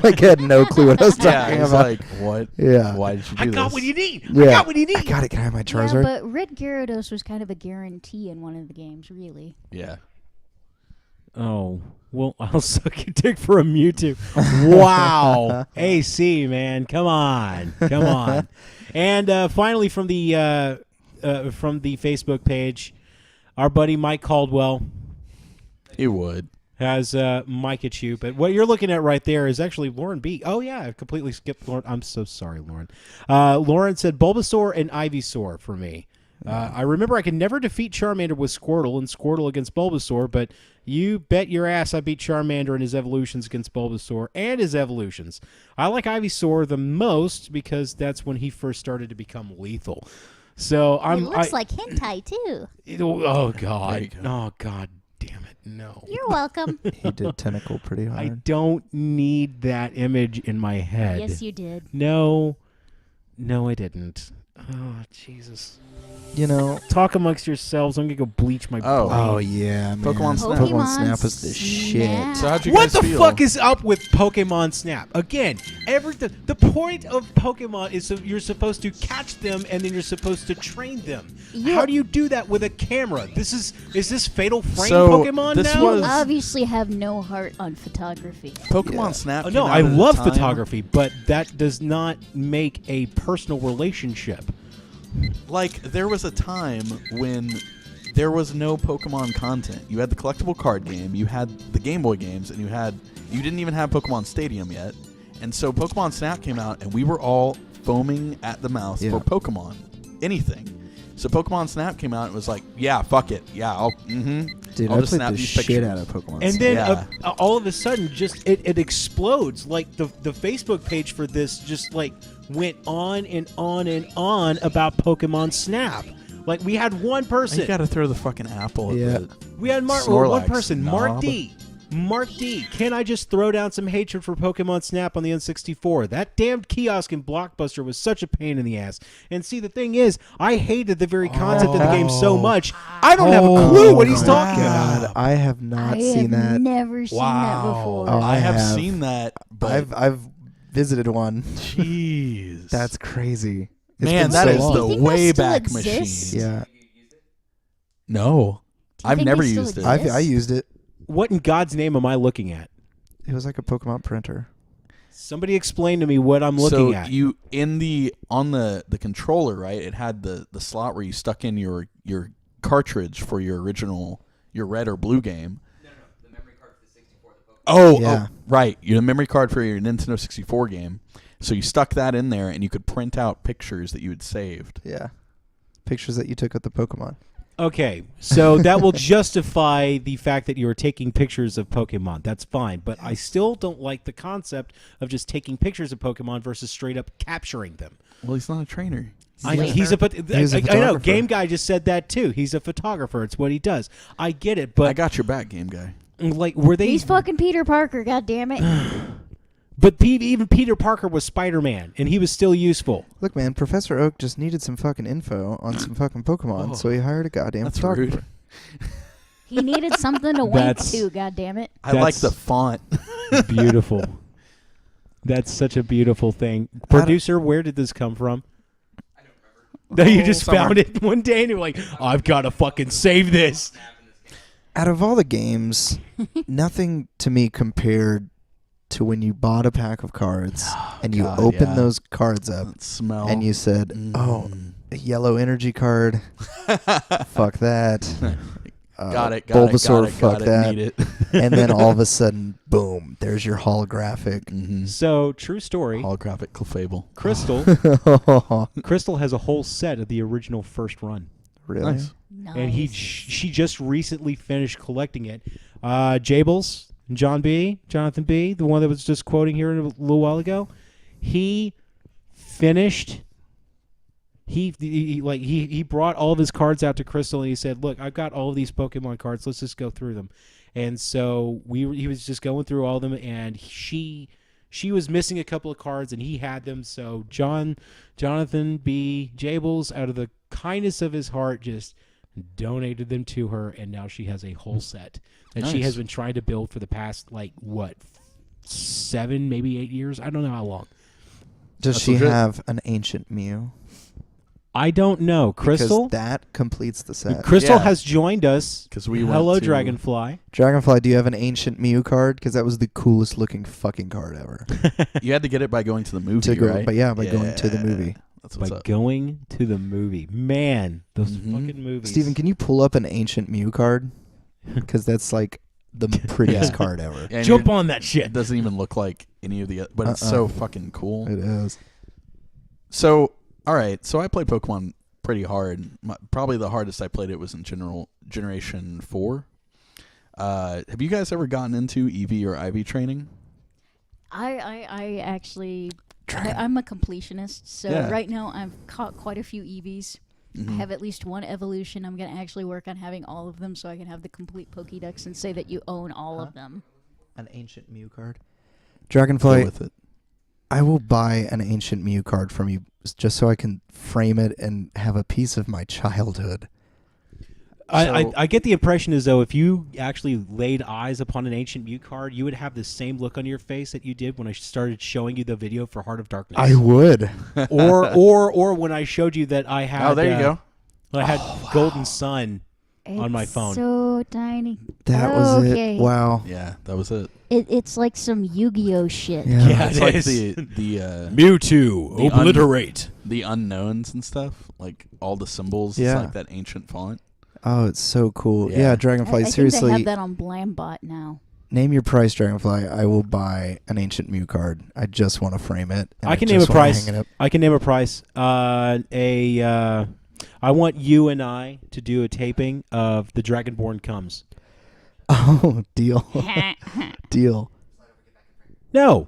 Like I had no clue what I was Yeah, talking he's about. like, what? Yeah. Why did you do I this? got what you need. I Yeah. got what you need. I got it. Can I have my Yeah, Charizard? but Red Gyarados was kind of a guarantee in one of the games, really. Yeah. Oh, well, I'll suck your dick for a Mewtwo. Wow. AC, man. Come on. Come on. And finally, from the Facebook page, our buddy Mike Caldwell He would. has Mikachu. But what you're looking at right there is actually Lauren B. Oh, yeah. I completely skipped Lauren. I'm so sorry, Lauren. Lauren said Bulbasaur and Ivysaur for me. I remember I could never defeat Charmander with Squirtle and Squirtle against Bulbasaur, but you bet your ass I beat Charmander and his evolutions against Bulbasaur and his evolutions. I like Ivysaur the most because that's when he first started to become lethal. So It looks like hentai too. Oh There God! you go. Oh God! Damn it! No. You're welcome. He did tentacle pretty I hard. don't need that image in my head. Yes, you did. No, I didn't. Oh Jesus! You know. Talk amongst yourselves. I'm gonna go bleach my Oh. brain. Oh yeah, man. Pokemon Snap. Pokemon Snap was the Snap. shit. So how'd you What guys the feel? fuck is up with Pokemon Snap? Again, the point of Pokemon is so you're supposed to catch them and then you're supposed to train them. How do you do that with a camera? Is this Fatal Frame So, Pokemon this now? was- Obviously, have no heart on photography. Pokemon Yeah. Snap? Oh, came no, out I at a love time- photography, but that does not make a personal relationship. Like, there was a time when there was no Pokemon content. You had the collectible card game, you had the Game Boy games, and you didn't even have Pokemon Stadium yet. And so Pokemon Snap came out, and we were all foaming at the mouth Yeah. for Pokemon, anything. So Pokemon Snap came out and was like, yeah, fuck it, yeah, Dude, I'll I just played snap the these shit pictures. out of Pokemon. And Snap. then Yeah. all of a sudden, just it explodes. Like the Facebook page for this just like went on and on and on about Pokemon Snap. Like we had one person. You got to throw the fucking apple at Yeah. the We had one Snorlax person, Mark knob. D. Mark D. Can I just throw down some hatred for Pokemon Snap on the N64? That damned kiosk in Blockbuster was such a pain in the ass. And see, the thing is, I hated the very concept of the game so much, I don't have a clue what he's my talking God, about. I have not I seen have that. never seen that before. Oh, I have have. seen that, but I've visited one. jeez, That's crazy. It's man, been that so is long. Do the you think that way still back exists? machine. Yeah, No, Do you I've think never they still used it. exist? I used it. What in God's name am I looking at? It was like a Pokemon printer. Somebody explain to me what I'm looking so at. you on the controller, right? It had the slot where you stuck in your cartridge for your original your red or blue game. No, the memory card for the 64, the Pokemon. Oh, Yeah. right. Your memory card for your Nintendo 64 game. So you stuck that in there, and you could print out pictures that you had saved. Yeah, pictures that you took with the Pokemon. Okay, so that will justify the fact that you were taking pictures of Pokemon. That's fine, but I still don't like the concept of just taking pictures of Pokemon versus straight up capturing them. Well, he's not a trainer. I know, he's a a I know. photographer. Game Guy just said that too. He's a photographer. It's what he does. I get it, but I got your back, game guy. like, were they? He's fucking Peter Parker. God damn it! But even Peter Parker was Spider-Man, and he was still useful. Look, man, Professor Oak just needed some fucking info on some fucking Pokemon, so he hired a goddamn That's photographer. rude. He needed something to wink That's- to. God damn it! I like That's- the font. Beautiful. That's such a beautiful thing. Producer, where did this come from? I don't remember. No, you just somewhere. found it one day and you're like, I've got to fucking save this. Snap in this game. Out of all the games, nothing to me compared to when you bought a pack of cards and you God, opened yeah. those cards up That smell. and you said, "Oh, a yellow energy card, fuck that." got it. Bulbasaur, fuck got it, that. Need it. And then all of a sudden, boom, there's your holographic. Mm-hmm. So, true story. Holographic Clefable. Crystal has a whole set of the original first run. Really? Nice. Nice. And she just recently finished collecting it. Jables, Jonathan B., the one that was just quoting here a little while ago, he finished. He brought all of his cards out to Crystal and he said, "Look, I've got all of these Pokemon cards. Let's just go through them." And so he was just going through all of them, and she was missing a couple of cards, and he had them. So Jonathan B. Jables, out of the kindness of his heart, just donated them to her, and now she has a whole set that she Nice. has been trying to build for the past 7, maybe 8 years. I don't know how long. Does That's she legit. have an ancient Mew? I don't know. Crystal. Because that completes the set. Crystal Yeah. has joined us. 'Cause we went Hello, to- Dragonfly. Dragonfly, do you have an ancient Mew card? Because that was the coolest looking fucking card ever. You had to get it by going to the movie, To go- right? but yeah, by going to the movie. That's By what's up. going to the movie. Man, those Mhm. fucking movies. Steven, can you pull up an ancient Mew card? Because that's like the prettiest Yeah. card ever. And Jump you're- on that It shit. doesn't even look like any of the, but it's so fucking cool. It is. So, all right. So I played Pokemon pretty hard. Probably the hardest I played it was in Generation 4. Have you guys ever gotten into EV or IV training? I actually, I'm a completionist. So Yeah. right now I've caught quite a few EVs. Mhm. I have at least one evolution. I'm going to actually work on having all of them so I can have the complete Pokédex and say that you own all of them. An ancient Mew card. Go Dragonfly, with it. I will buy an ancient Mew card from you just so I can frame it and have a piece of my childhood. I get the impression as though if you actually laid eyes upon an ancient Mew card, you would have the same look on your face that you did when I started showing you the video for Heart of Darkness. I would. or when I showed you that I had. Oh, there you go. I had Golden Sun. On my It's phone. So tiny. That was Okay. it. Wow. Yeah, that was it. It's like some Yu-Gi-Oh shit. Yeah. Yeah, It's it like is. the Mewtwo, the obliterate. the unknowns and stuff, like all the symbols. Yeah. It's like that ancient font. Oh, it's so cool. Yeah. Yeah, I Dragonfly, think seriously. they have that on Blambot now. Name your price, Dragonfly. I will buy an Ancient Mew card. I just want to frame it. And I can name a just wanna price. hang it up. I can name a price. I want you and I to do a taping of The Dragonborn Comes. Oh, deal. Deal. No.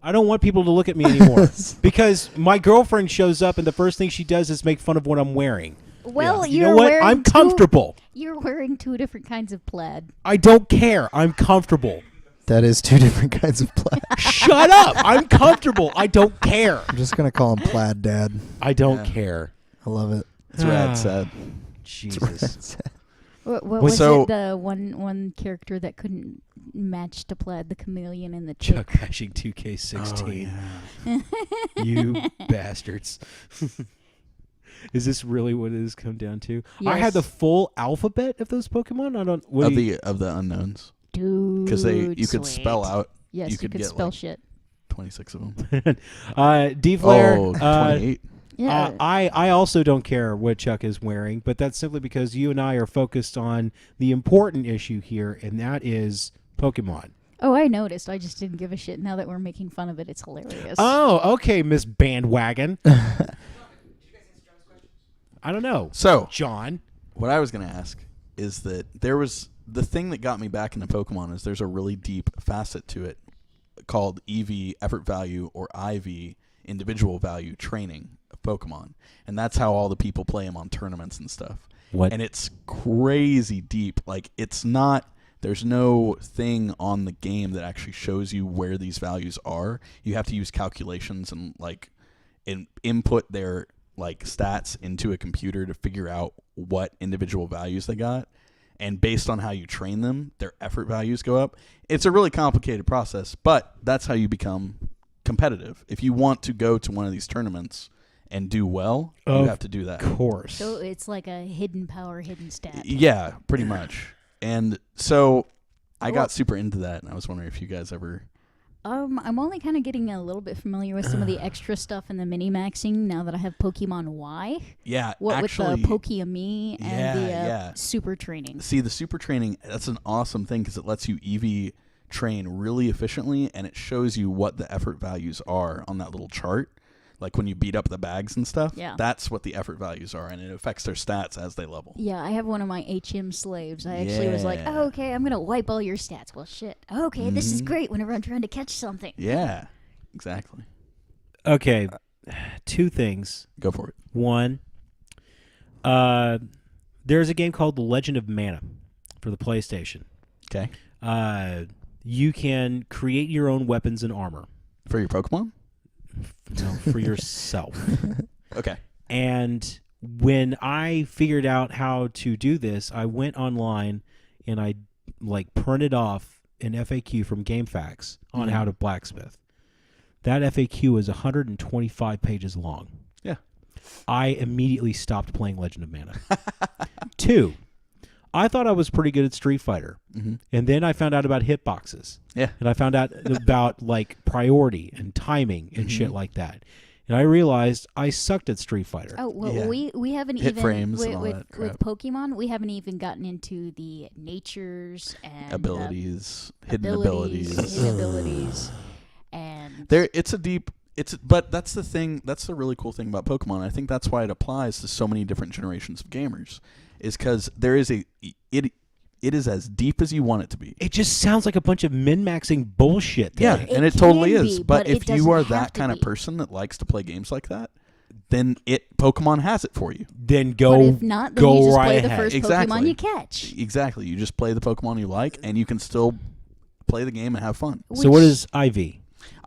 I don't want people to look at me anymore because my girlfriend shows up and the first thing she does is make fun of what I'm wearing. Well, You you're know what? wearing I'm comfortable. You're wearing 2 different kinds of plaid. I don't care. I'm comfortable. That is 2 different kinds of plaid. Shut up. I'm comfortable. I don't care. I'm just going to call him Plaid Dad. I don't care. I love it. It's rad sad. Jesus. What was So- it? The one character that couldn't match to plaid, the chameleon and the chick. Chuck hashing 2K16. You bastards. Is this really what it has come down to? I had the Yes. full alphabet of those Pokemon. I don't. What do you, Of the unknowns, Dude, because you could sweet. spell out Yes, you could get, spell like, shit. 26 of them. D-Flare. Oh, 28. Yeah. I also don't care what Chuck is wearing, but that's simply because you and I are focused on the important issue here, and that is Pokemon. Oh, I noticed. I just didn't give a shit. Now that we're making fun of it, it's hilarious. Oh, okay, Miss Bandwagon. I don't know. So John. what I was going to ask is that there was the thing that got me back into Pokemon is there's a really deep facet to it called EV, effort value, or IV, individual value training of Pokemon. And that's how all the people play them on tournaments and stuff. What? And it's crazy deep. Like, it's not, there's no thing on the game that actually shows you where these values are. You have to use calculations and, like, input their, like, stats into a computer to figure out what individual values they got. And based on how you train them, their effort values go up. It's a really complicated process, but that's how you become competitive. If you want to go to one of these tournaments and do well, you have to do that. Of course. So it's like a hidden power, hidden stat. Yeah, pretty much. And so I got super into that, and I was wondering if you guys ever... I'm only kind of getting a little bit familiar with some of the extra stuff in the mini-maxing now that I have Pokemon Y. Yeah, What actually... with the Pokemon and the yeah. super training. See, the super training, that's an awesome thing because it lets you EV train really efficiently, and it shows you what the effort values are on that little chart. Like when you beat up the bags and stuff, Yeah. that's what the effort values are, and it affects their stats as they level. Yeah, I have one of my HM slaves. I actually was like, Yeah. oh, okay, I'm going to wipe all your stats. Well, shit. Okay, this is Mhm. great whenever I'm trying to catch something. Yeah, exactly. Okay, 2 things. Go for it. One, there's a game called The Legend of Mana for the PlayStation. Okay. You can create your own weapons and armor. For your Pokemon? No, for yourself. Okay. And when I figured out how to do this, I went online and I printed off an FAQ from GameFAQs on how to blacksmith. That FAQ is 125 pages long. Yeah. I immediately stopped playing Legend of Mana. 2, I thought I was pretty good at Street Fighter. Mm-hmm. And then I found out about hitboxes. Yeah. And I found out about priority and timing and shit like that. And I realized I sucked at Street Fighter. Oh, well, Yeah. we haven't Hit even frames with, and all with, that with crap. Pokemon. We haven't even gotten into the natures and Abilities, hidden hidden abilities. abilities, and But that's the thing. That's the really cool thing about Pokemon. I think that's why it applies to so many different generations of gamers, is because there is it is as deep as you want it to be. It just sounds like a bunch of min-maxing bullshit. to Yeah, me. and It it totally can is. be, But but it if you doesn't are have that to kind of be. person that likes to play games like that, then Pokemon has it for you. Then but go if not, then go you just right play the ahead. first Pokemon Exactly. you catch. Exactly. You just play the Pokemon you like, and you can still play the game and have fun. So what Which- is IV?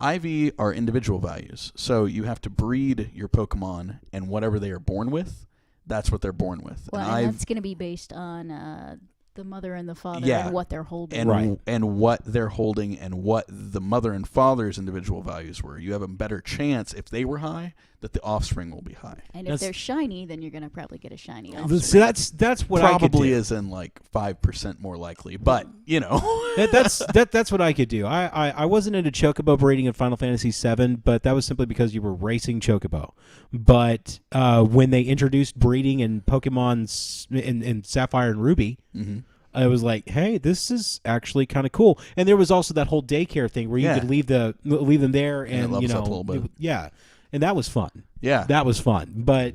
IV are individual values. So you have to breed your Pokemon, and whatever they are born with, that's what they're born with. Well, and and that's going to be based on the mother and the father Yeah. and what they're holding. and what they're holding and what the mother and father's individual values were. You have a better chance if they were high that the offspring will be high. And That's- if they're shiny, then you're going to probably get a shiny So offspring. that's what I could Probably do. is in like 5% more likely, but you know. That's what I could do. I wasn't into Chocobo breeding in Final Fantasy VII, but that was simply because you were racing Chocobo. But when they introduced breeding in Pokemon in Sapphire and Ruby, Mm-hmm. I was like, hey, this is actually kind of cool. And there was also that whole daycare thing where you Yeah. could leave them there, And it and levels up a little bit. yeah, and that was fun. Yeah. That was fun. But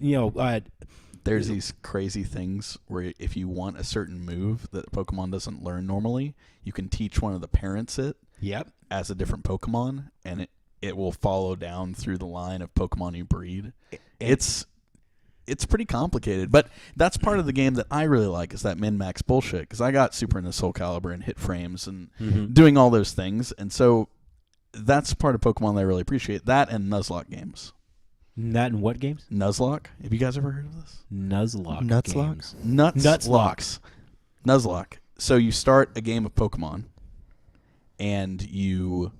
There's these crazy things where if you want a certain move that Pokemon doesn't learn normally, you can teach one of the parents it yep. as a different Pokemon, and it will follow down through the line of Pokemon you breed. It's pretty complicated, but that's part of the game that I really like is that min-max bullshit, because I got super into Soul Calibur and hit frames and doing all those things, and so that's part of Pokemon that I really appreciate. That and Nuzlocke games. That in what games? Nuzlocke? Have you guys ever heard of this? Nuzlocke. Nutzlocks? games. Nutzlocks. Nuzlocke. So you start a game of Pokemon, and you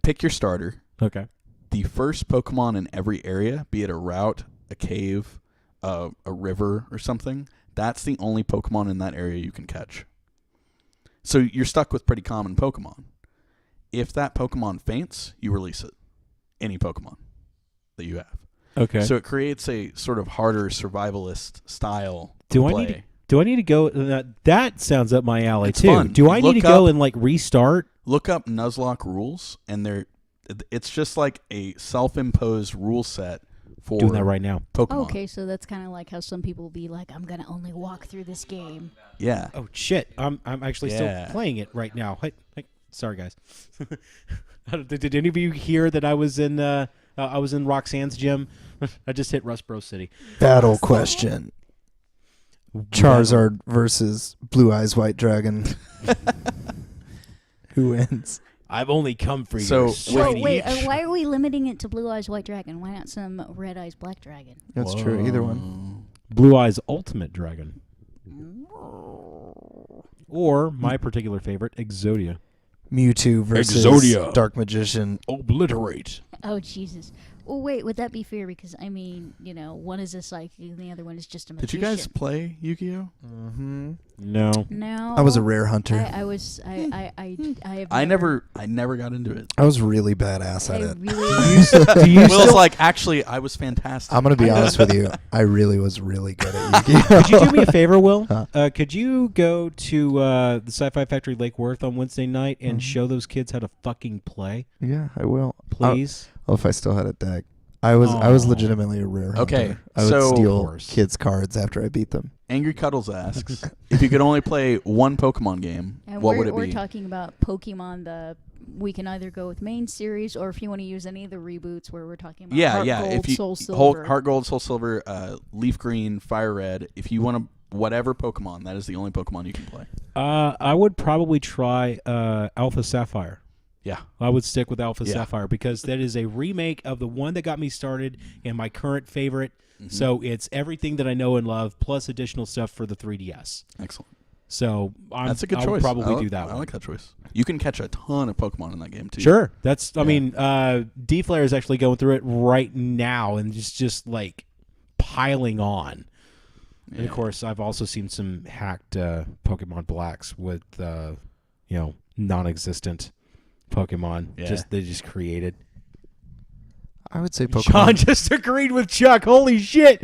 pick your starter. Okay. The first Pokemon in every area, be it a route, a cave, a river, or something, that's the only Pokemon in that area you can catch. So you're stuck with pretty common Pokemon. If that Pokemon faints, you release it. Any Pokemon that you have. Okay. So it creates a sort of harder survivalist style Do I play. need to go? That sounds up my alley It's too. fun. Do I need Look to go up- and like restart? Look up Nuzlocke rules, and it's just like a self-imposed rule set for Doing that right now. Pokemon. Okay, so that's kind of like how some people be like, I'm gonna only walk through this game. Yeah. Oh shit! I'm actually Yeah. still playing it right now. Hey, sorry guys. Did any of you hear that I was in Roxanne's gym? I just hit Rust Bros City. Battle question. Charizard versus Blue Eyes White Dragon. Who wins? I've only come for So, your wait, shiny Wait, itch. why are we limiting it to Blue Eyes White Dragon? Why not some Red Eyes Black Dragon? That's true. Either one. Blue Eyes Ultimate Dragon. Or my particular favorite, Exodia. Mewtwo versus Exodia. Dark Magician. Obliterate. Oh Jesus! Well, wait, would that be fair? Because I mean, one is a psychic and the other one is just a Did magician. you guys play Yu-Gi-Oh? Mm-hmm. No. No, I was a rare hunter. I was. I have. I never got into it. I was really badass I at it. really. Do you Will's still, like, actually, I was fantastic. I'm gonna be honest with you. I really was really good at Yu-Gi-Oh. could you do me a favor, Will? Huh? Could you go to the Sci-Fi Factory Lake Worth on Wednesday night and show those kids how to fucking play, Yeah, I will. please? Oh, if I still had a deck. I was Aw. legitimately a rare hunter. Okay, I would so- Of steal course. kids' cards after I beat them. Angry Cuddles asks, if you could only play one Pokemon game, And what we're, would it we're be? talking about Pokemon. We can either go with main series, or if you want to use any of the reboots, where we're talking about Heart Gold, if you Soul Silver. Heart Gold, Soul Silver, Leaf Green, Fire Red, if you want to, whatever Pokemon, that is the only Pokemon you can play. I would probably try Alpha Sapphire. Yeah. I would stick with Alpha Yeah. Sapphire because that is a remake of the one that got me started and my current favorite. Mm-hmm. So it's everything that I know and love plus additional stuff for the 3DS. Excellent. So That's a good I choice. would probably do I that one. like that choice. You can catch a ton of Pokemon in that game, too. Sure. That's, I Yeah. mean, D-Flare is actually going through it right now and just like piling on. And of Yeah. course, I've also seen some hacked Pokemon Blacks with, non-existent Pokemon. Yeah. They just created. I would say John Pokemon. just agreed with Chuck. Holy shit!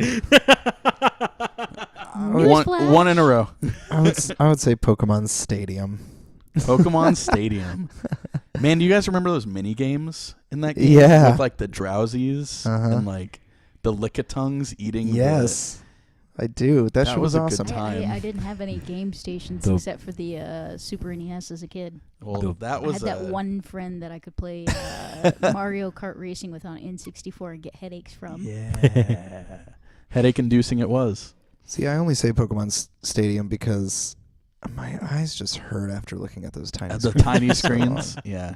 Newsflash. One in a row. I would say Pokemon Stadium. Pokemon Stadium. Man, do you guys remember those mini games in that game? Yeah. With like the Drowsies Uh-huh. and like the Lickitungs eating. Yes, I do. That That shit was was a good awesome. time. I didn't have any game stations The- except for the Super NES as a kid. Well, that I was had that one friend that I could play Mario Kart Racing with on N64 and get headaches from. Yeah. Headache-inducing it was. See, I only say Pokemon Stadium because my eyes just hurt after looking at those tiny. The screens. tiny screens. Yeah.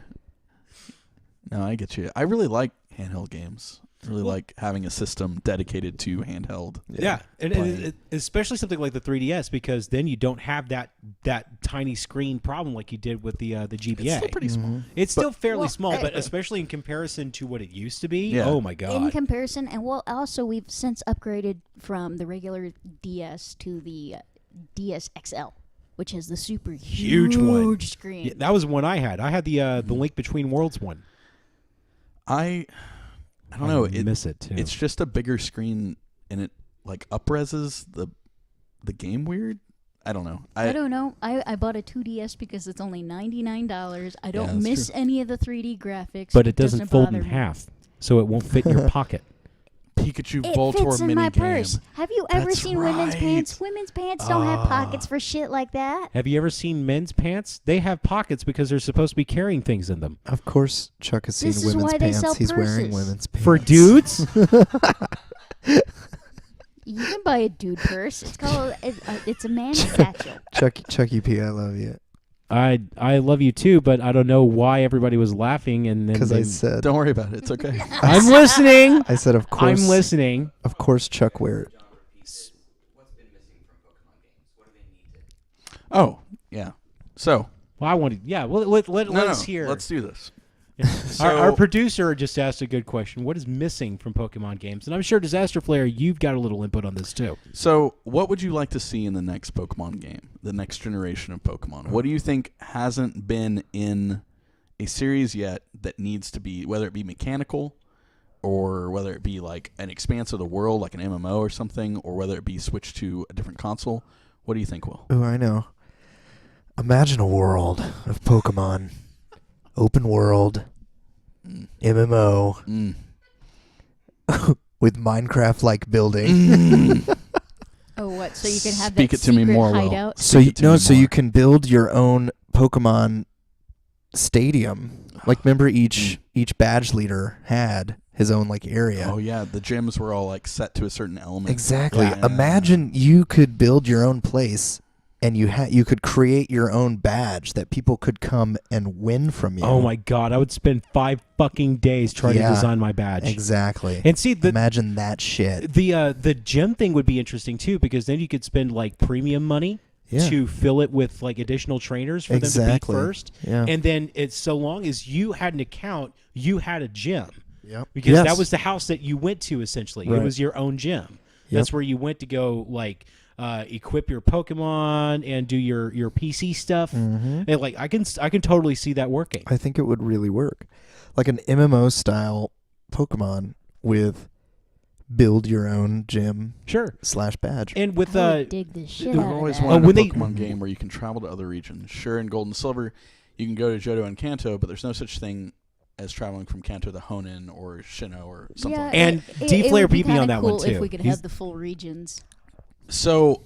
No, I get you. I really like handheld games. I really like having a system dedicated to handheld. Yeah, and especially something like the 3DS because then you don't have that tiny screen problem like you did with the GBA. It's still pretty small. It's still fairly Well, small, but especially in comparison to what it used to be. Yeah. Oh my In god! comparison, and well, also we've since upgraded from the regular DS to the DS XL, which is the super Huge one. screen. Yeah, that was one I had. I had the Link Between Worlds one. I don't know. I miss it too. It's just a bigger screen, and it like upreses the the game weird? I don't know. I don't know. I bought a 2DS because it's only $99. I don't that's miss true. any of the 3D graphics. But it doesn't fold bother in me. half, so it won't fit in your pocket. Pikachu It Voltorb fits in mini my game. purse. Have you ever That's seen women's right. pants? Women's pants don't have pockets for shit like that. Have you ever seen men's pants? They have pockets because they're supposed to be carrying things in them. Of course, Chuck has seen This is women's why they pants. sell He's wearing purses. women's pants. For dudes? You can buy a dude purse. It's called. It's a man satchel. Chucky P, I love you. I love you too, but I don't know why everybody was laughing and then Because I said, Don't worry about it. It's okay. I'm listening. I said, of course. I'm listening. Of course, Chuck wear it. What's been missing from Pokemon games? What do they need to? Oh, yeah. So, Well, I wanted. Yeah. Well, let no, us hear. let's do this. Our So- producer just asked a good question. What is missing from Pokemon games? And I'm sure Disaster Flare, you've got a little input on this too. So, what would you like to see in the next Pokemon game, the next generation of Pokemon? What do you think hasn't been in a series yet that needs to be, whether it be mechanical or whether it be like an expanse of the world, like an MMO or something, or whether it be switched to a different console? What do you think, Will? Oh, I know. Imagine a world of Pokemon. Open world. MMO. With Minecraft-like building. Oh, what? So you can have Speak that it to me secret more, Will. hideout. So Speak you it to me so more. you can build your own Pokemon stadium. Like remember each badge leader had his own like area. Oh, yeah. The gyms were all like set to a certain element. Exactly. Yeah. Imagine you could build your own place and you could create your own badge that people could come and win from you. Oh my God, I would spend 5 fucking days trying to Yeah. design my badge. Exactly. And see, Imagine that shit. the gem thing would be interesting too, because then you could spend like premium money Yeah. to fill it with like additional trainers for Exactly. them to beat first. Yeah. And then it's so long as you had an account, you had a gym. Yep. Because Yes. that was the house that you went to essentially. Right. It was your own gym. Yep. That's where you went to go like equip your Pokemon and do your PC stuff. Mhm. And like I can totally see that working. I think it would really work. Like an MMO style Pokemon with build your own gym Sure. / badge. And with I would dig the shit I've out of always that. wanted when a they- Pokemon game where you can travel to other regions. Sure, in Gold and Silver, you can go to Johto and Kanto, but there's no such thing as traveling from Kanto to Hoenn or Sinnoh or something Yeah, like And it D-Flare would be beat me on kinda that one, cool too. If we could He's- have the full regions. that. So,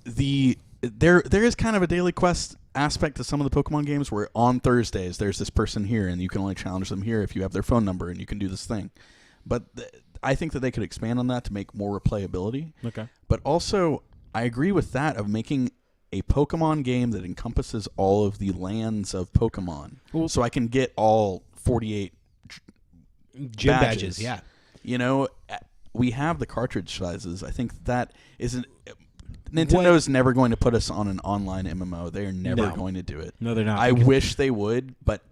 there is kind of a daily quest aspect to some of the Pokemon games where on Thursdays there's this person here and you can only challenge them here if you have their phone number and you can do this thing. But I think that they could expand on that to make more replayability. Okay. But also, I agree with that of making a Pokemon game that encompasses all of the lands of Pokemon. Well- So I can get all 48. Gym badges. badges, yeah. You know, we have the cartridge sizes. I think that isn't. Nintendo's never going to put us on an online MMO. They are never No. going to do it. No, they're not. I because- wish they would, but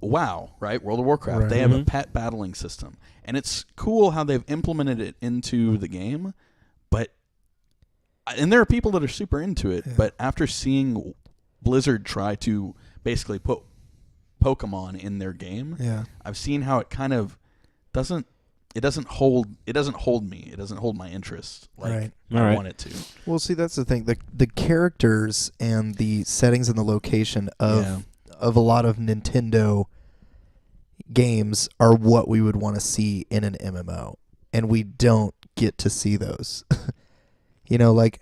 WoW, right? World of Warcraft. Right. They have a Mhm. pet battling system, and it's cool how they've implemented it into the game. But and there are people that are super into it. Yeah. But after seeing Blizzard try to basically put Pokemon in their game, Yeah. I've seen how it kind of doesn't. It doesn't hold me. It doesn't hold my interest like Right. I All right. want it to. Well, see, that's the thing. The characters and the settings and the location Yeah. of a lot of Nintendo games are what we would want to see in an MMO, and we don't get to see those. You know, like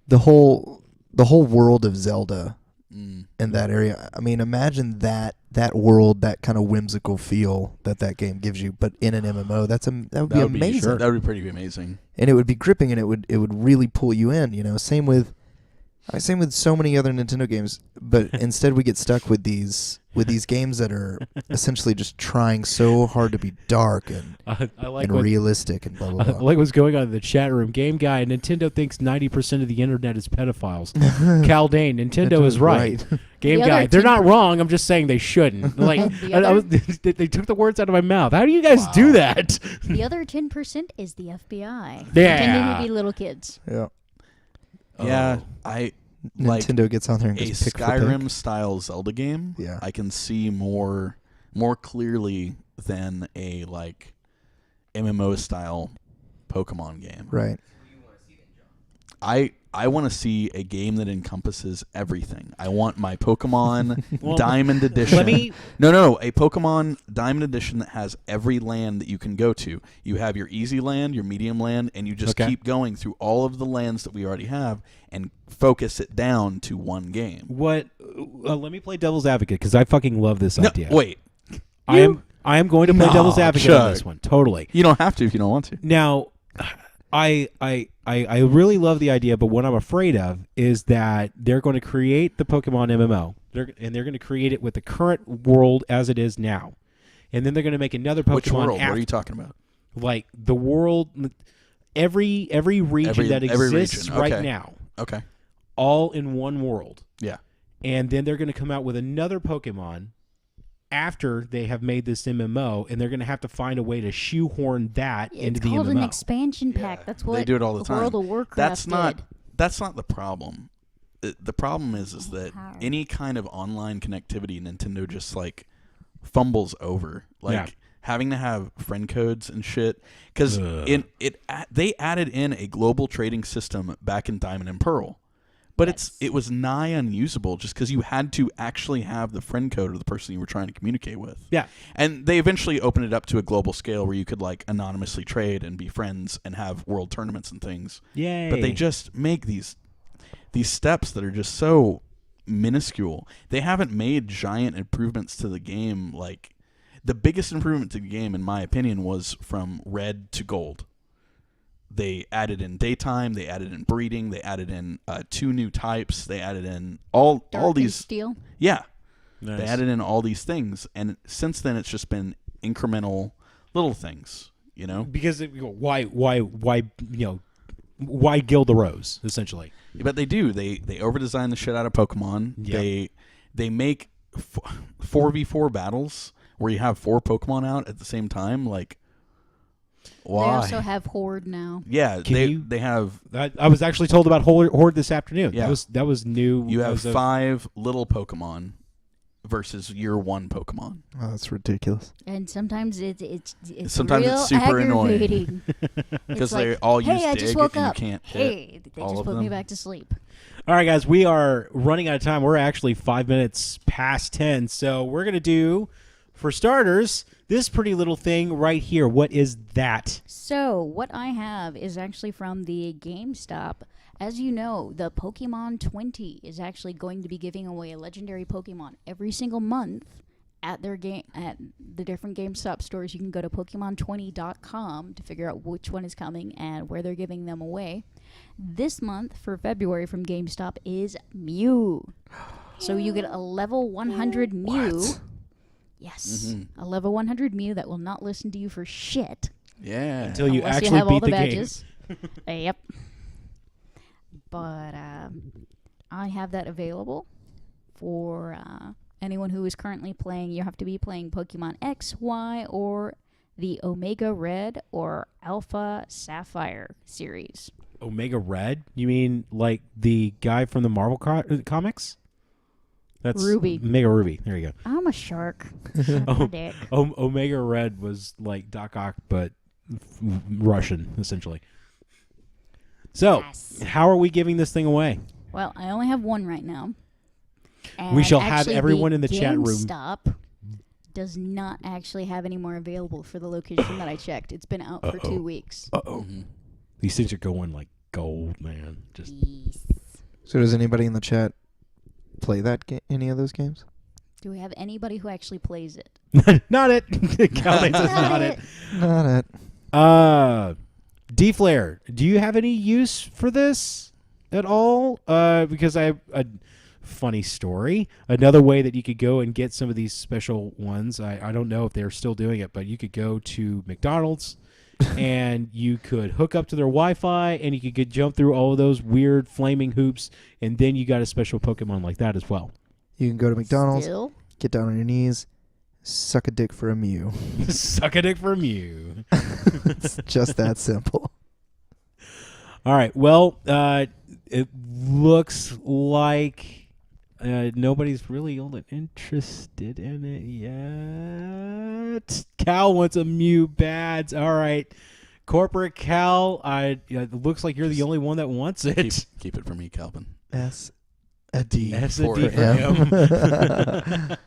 the whole world of Zelda in that area. I mean, imagine that world, that kind of whimsical feel that game gives you, but in an MMO. That would be amazing. That would be pretty amazing. And it would be gripping, and it would really pull you in. You know, same with so many other Nintendo games. But instead, we get stuck with these games that are essentially just trying so hard to be dark and I like and what, realistic and blah blah I blah. like what's going on in the chat room. Game guy, Nintendo thinks 90% of the internet is pedophiles. Caldane, Nintendo is right. Game The guy, other they're not 10% wrong. I'm just saying they shouldn't. Like The I was, other- they took the words out of my mouth. How do you guys do that? The other 10% is the FBI. Yeah. Pretending to be little kids. Yeah. Yeah, Oh. I like Nintendo gets on there and a goes pick for pick. Skyrim style Zelda game. Yeah. I can see more clearly than a like MMO style Pokemon game. Right. Who do you want to see then, John? I want to see a game that encompasses everything. I want my Pokemon Diamond Edition. No, a Pokemon Diamond Edition that has every land that you can go to. You have your easy land, your medium land, and you just keep going through all of the lands that we already have and focus it down to one game. What? Let me play devil's advocate because I fucking love this idea. Wait. I am going to play devil's advocate on this one. Totally. You don't have to if you don't want to. Now, I really love the idea, but what I'm afraid of is that they're going to create the Pokemon MMO, and they're going to create it with the current world as it is now, and then they're going to make another Pokemon. Which world? What are you talking about? Like the world, every region that exists right now. Okay. All in one world. Yeah. And then they're going to come out with another Pokemon after they have made this MMO, and they're going to have to find a way to shoehorn that into the MMO. It's called an expansion pack. That's what they do it all the time. World of Warcraft That's not the problem. The problem is that any kind of online connectivity, Nintendo just like fumbles over. Having to have friend codes and shit, because they added in a global trading system back in Diamond and Pearl. But it was nigh unusable just because you had to actually have the friend code of the person you were trying to communicate with. Yeah. And they eventually opened it up to a global scale where you could like anonymously trade and be friends and have world tournaments and things. Yay. But they just make these steps that are just so minuscule. They haven't made giant improvements to the game. Like the biggest improvement to the game, in my opinion, was from red to gold. They added in daytime. They added in breeding. They added in 2 new types. They added in all these steel. Yeah, nice. They added in all these things, and since then it's just been incremental little things. You know, because why gild the rose essentially? But they do. They over design the shit out of Pokemon. Yep. They make 4v4 battles where you have 4 Pokemon out at the same time, like. Why? They also have Horde now. Yeah, they have. I was actually told about Horde this afternoon. Yeah. That was new. You have 5 little Pokemon versus your 1 Pokemon. Oh, that's ridiculous. And sometimes it's sometimes real it's super aggravating. Because like, they all use I dig just woke and up. you can't Hey, hit they all just of put them. me back to sleep. All right, guys, we are running out of time. We're actually 5 minutes past 10, so we're gonna do, for starters, this pretty little thing right here. What is that? So, what I have is actually from the GameStop. As you know, the Pokemon 20 is actually going to be giving away a legendary Pokemon every single month at their at the different GameStop stores. You can go to Pokemon20.com to figure out which one is coming and where they're giving them away. This month, for February, from GameStop is Mew. So you get a level 100 Mew. What? Yes, a level 100 Mew that will not listen to you for shit. Yeah. Until you Unless actually have all beat the the game. badges. Yep. But I have that available for anyone who is currently playing. You have to be playing Pokemon X, Y, or the Omega Red or Alpha Sapphire series. Omega Red? You mean like the guy from the Marvel comics? That's Ruby. Omega Ruby. There you go. I'm a shark. Suck my dick. Omega Red was like Doc Ock, but Russian, essentially. So, Yes. how are we giving this thing away? Well, I only have one right now. And We shall have actually, everyone in the chat room. GameStop does not actually have any more available for the location that I checked. It's been out for 2 weeks. Uh-oh. These things are going like gold, man. Just Yes. So does anybody in the chat play any of those games? Do we have anybody who actually plays it? not it. Calvin says not it. Not it. D-Flare, do you have any use for this at all? Because I have a funny story. Another way that you could go and get some of these special ones, I don't know if they're still doing it, but you could go to McDonald's and you could hook up to their Wi-Fi and you could jump through all of those weird flaming hoops, and then you got a special Pokemon like that as well. You can go to McDonald's, Still? get down on your knees, suck a dick for a Mew. Suck a dick for Mew. It's just that simple. All right. Well, it looks like nobody's really all that interested in it yet. Cal wants a Mew badge. All right. Corporate Cal, it looks like you're the only one that wants it. Keep it for me, Calvin. S a D S a for D for M.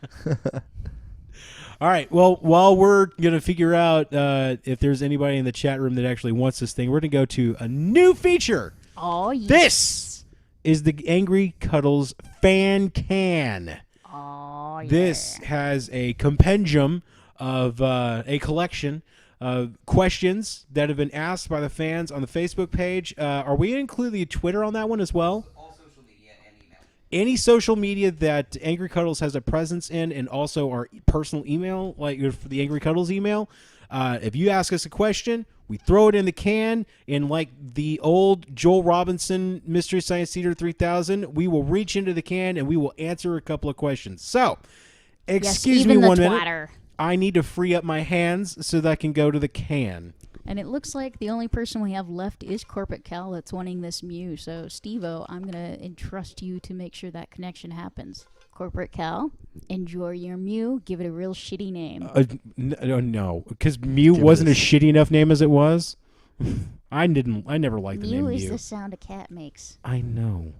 All right. Well, while we're going to figure out if there's anybody in the chat room that actually wants this thing, we're going to go to a new feature. Oh, yes. This is the Angry Cuddles Fan Can. Oh, yeah. This has a compendium of a collection of questions that have been asked by the fans on the Facebook page. Are we including the Twitter on that one as well? All social media and email. Any social media that Angry Cuddles has a presence in, and also our personal email, like for the Angry Cuddles email. If you ask us a question, we throw it in the can, and like the old Joel Robinson Mystery Science Theater 3000, we will reach into the can and we will answer a couple of questions. So, excuse me even the 1 minute. twatter. I need to free up my hands so that I can go to the can. And it looks like the only person we have left is Corporate Cal that's wanting this Mew. So, Steve-O, I'm going to entrust you to make sure that connection happens. Corporate Cal, enjoy your Mew. Give it a real shitty name. No, because Mew wasn't a shitty enough name as it was. I never liked the name Mew is Mew. the sound a cat makes. I know.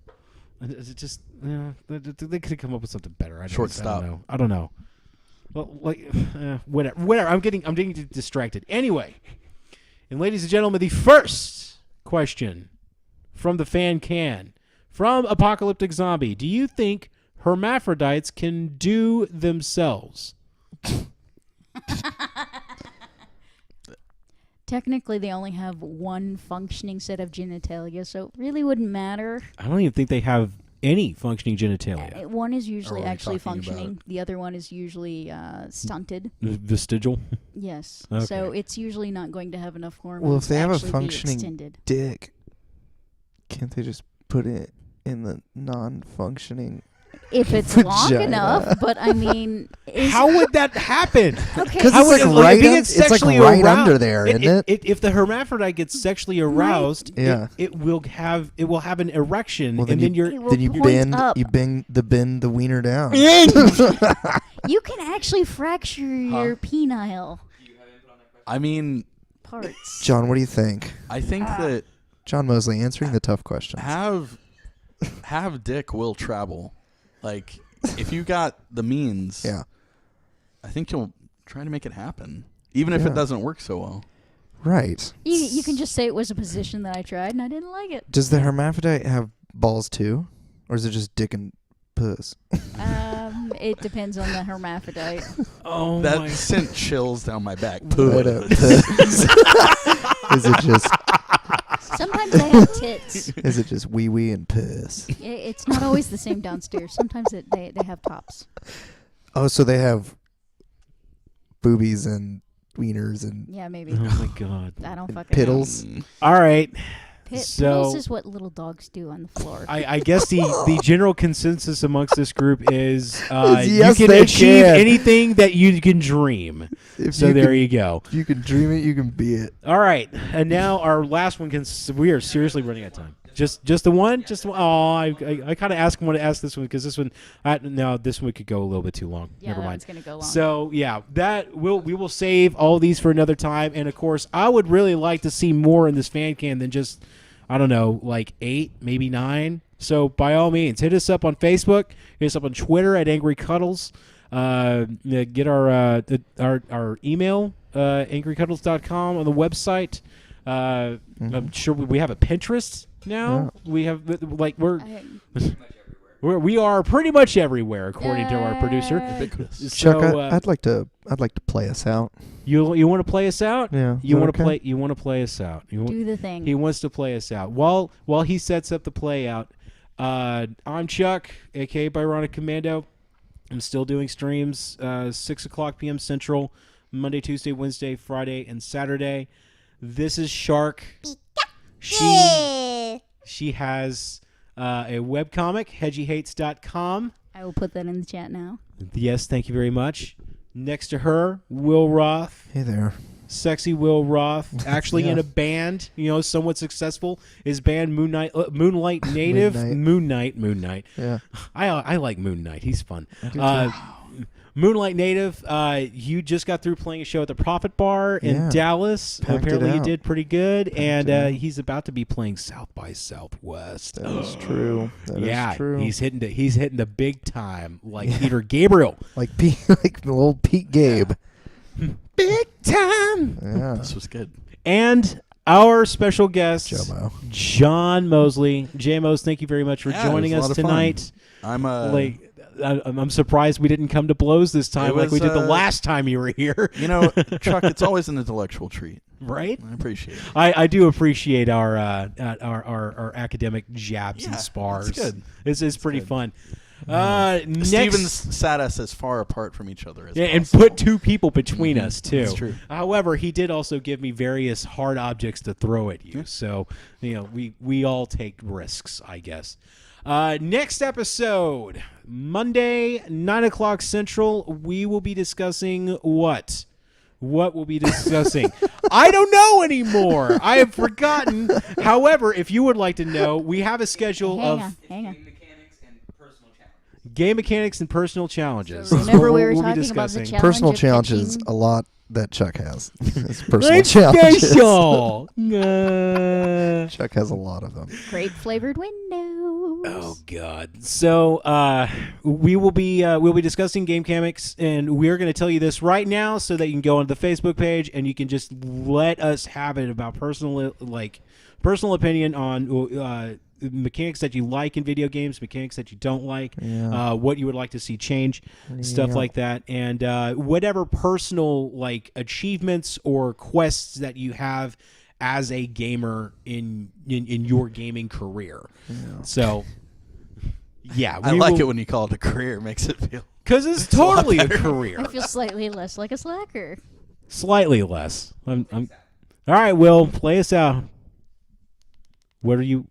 It just, they could have come up with something better. Shortstop. I don't know. Well, whatever. I'm getting distracted. Anyway, and ladies and gentlemen, the first question from the fan can from Apocalyptic Zombie: do you think hermaphrodites can do themselves? Technically, they only have one functioning set of genitalia, so it really wouldn't matter. I don't even think they have any functioning genitalia. One is usually Are we actually talking functioning. about- The other one is usually stunted. Vestigial. Yes. Okay. So it's usually not going to have enough hormones Well, if they to have a actually be functioning extended. dick, can't they just put it in the non-functioning? If it's long Vagina. enough, but I mean... How would that happen? Okay, Because How it's would like if it right, gets it's like sexually right aroused- under there, isn't it? If the hermaphrodite gets sexually aroused, Yeah. it will have an erection, Well, then and then you- you're It will Then you point bend, up. bend the wiener down. You can actually fracture your penile Do you have input on that question? I mean, parts. John, what do you think? I think that John Mosley answering the tough questions. have dick will travel. Like, if you got the means, Yeah. I think you'll try to make it happen, even if Yeah. it doesn't work so well. Right. You can just say it was a position that I tried and I didn't like it. Does the hermaphrodite have balls too? Or is it just dick and puss? It depends on the hermaphrodite. oh That my. sent chills down my back. Right up. Is it just Sometimes they have tits. is it just wee wee and puss? It's not always the same downstairs. Sometimes they have tops. Oh, so they have boobies and wieners and Yeah, maybe. Oh my god. I don't fucking know. piddles. All right. Piddles is what little dogs do on the floor. I guess the general consensus amongst this group is Yes, you can they achieve can. anything that you can dream. If So you there can, you go. If you can dream it, you can be it. All right, and now our last one. We are seriously running out of time. Just the one. Just the one. Oh, I kind of asked him to ask this one because this one. No, this one could go a little bit too long. Yeah, Never that mind. one's gonna go long. So yeah, we will save all these for another time. And of course, I would really like to see more in this fan can than just, I don't know, like 8, maybe 9. So by all means, hit us up on Facebook, hit us up on Twitter at Angry Cuddles. Get our email, angrycuddles.com on the website. I'm sure we have a Pinterest now. We have we are pretty much everywhere according to our producer. Ubiquitous. Chuck, So, I'd like to play us out. you want to play us out? Yeah. You is want that to okay? play? You want to play us out? Do the thing. He wants to play us out. While he sets up the play out, I'm Chuck, aka Byronic Commando. I'm still doing streams 6:00 p.m. Central, Monday, Tuesday, Wednesday, Friday, and Saturday. This is Shark. She has a webcomic, hedgyhates.com. I will put that in the chat now. Yes, thank you very much. Next to her, Will Roth. Hey there. Sexy Will Roth, actually Yeah. in a band, somewhat successful. His band Moonlight Native. Moon Moon Knight. Yeah. I like Moon Knight. He's fun. I do too. Moonlight Native, you just got through playing a show at the Profit Bar in Yeah. Dallas. Packed it Apparently, you out. did pretty good, it and out. he's about to be playing South by Southwest. That is true. That yeah, is true. he's hitting the big time like Peter Gabriel. like like old Pete Gabe. Big time. Yeah. This was good. And our special guest, Jomo. John Mosley. JMOs, thank you very much for Yeah, it joining was a us lot of fun. tonight. I'm I'm surprised we didn't come to blows this time It like we was, did the last time you were here. you know, Chuck, it's always an intellectual treat. Right? I appreciate it. I do appreciate our academic jabs and Yeah, spars. it's good. It's pretty good. fun. Stevens Next, sat us as far apart from each other as yeah, and possible. put two people between us too. That's true. However, he did also give me various hard objects to throw at you. So we all take risks, I guess. Next episode, Monday, 9:00 Central. We will be discussing what? What we'll be discussing. I don't know anymore. I have forgotten. However, if you would like to know, we have a schedule of Hang on. Game mechanics and personal challenges. game mechanics and personal challenges. So That's remember what we were we'll be talking about the discussing. challenge Personal of challenges, catching- a lot that Chuck has. It's personal Let's challenges. special. Chuck has a lot of them. grape flavored windows. Oh God! So we'll be discussing game mechanics, and we're going to tell you this right now, so that you can go onto the Facebook page and you can just let us have it about personal opinion on mechanics that you like in video games, mechanics that you don't like, Yeah. what you would like to see change, stuff Yeah. like that, and whatever personal achievements or quests that you have as a gamer in your gaming career. So, yeah, I like it when you call it a career. It makes it feel. because it's totally a career. I feel slightly less like a slacker. Slightly less. I'm all right. Will, play us out. What are you?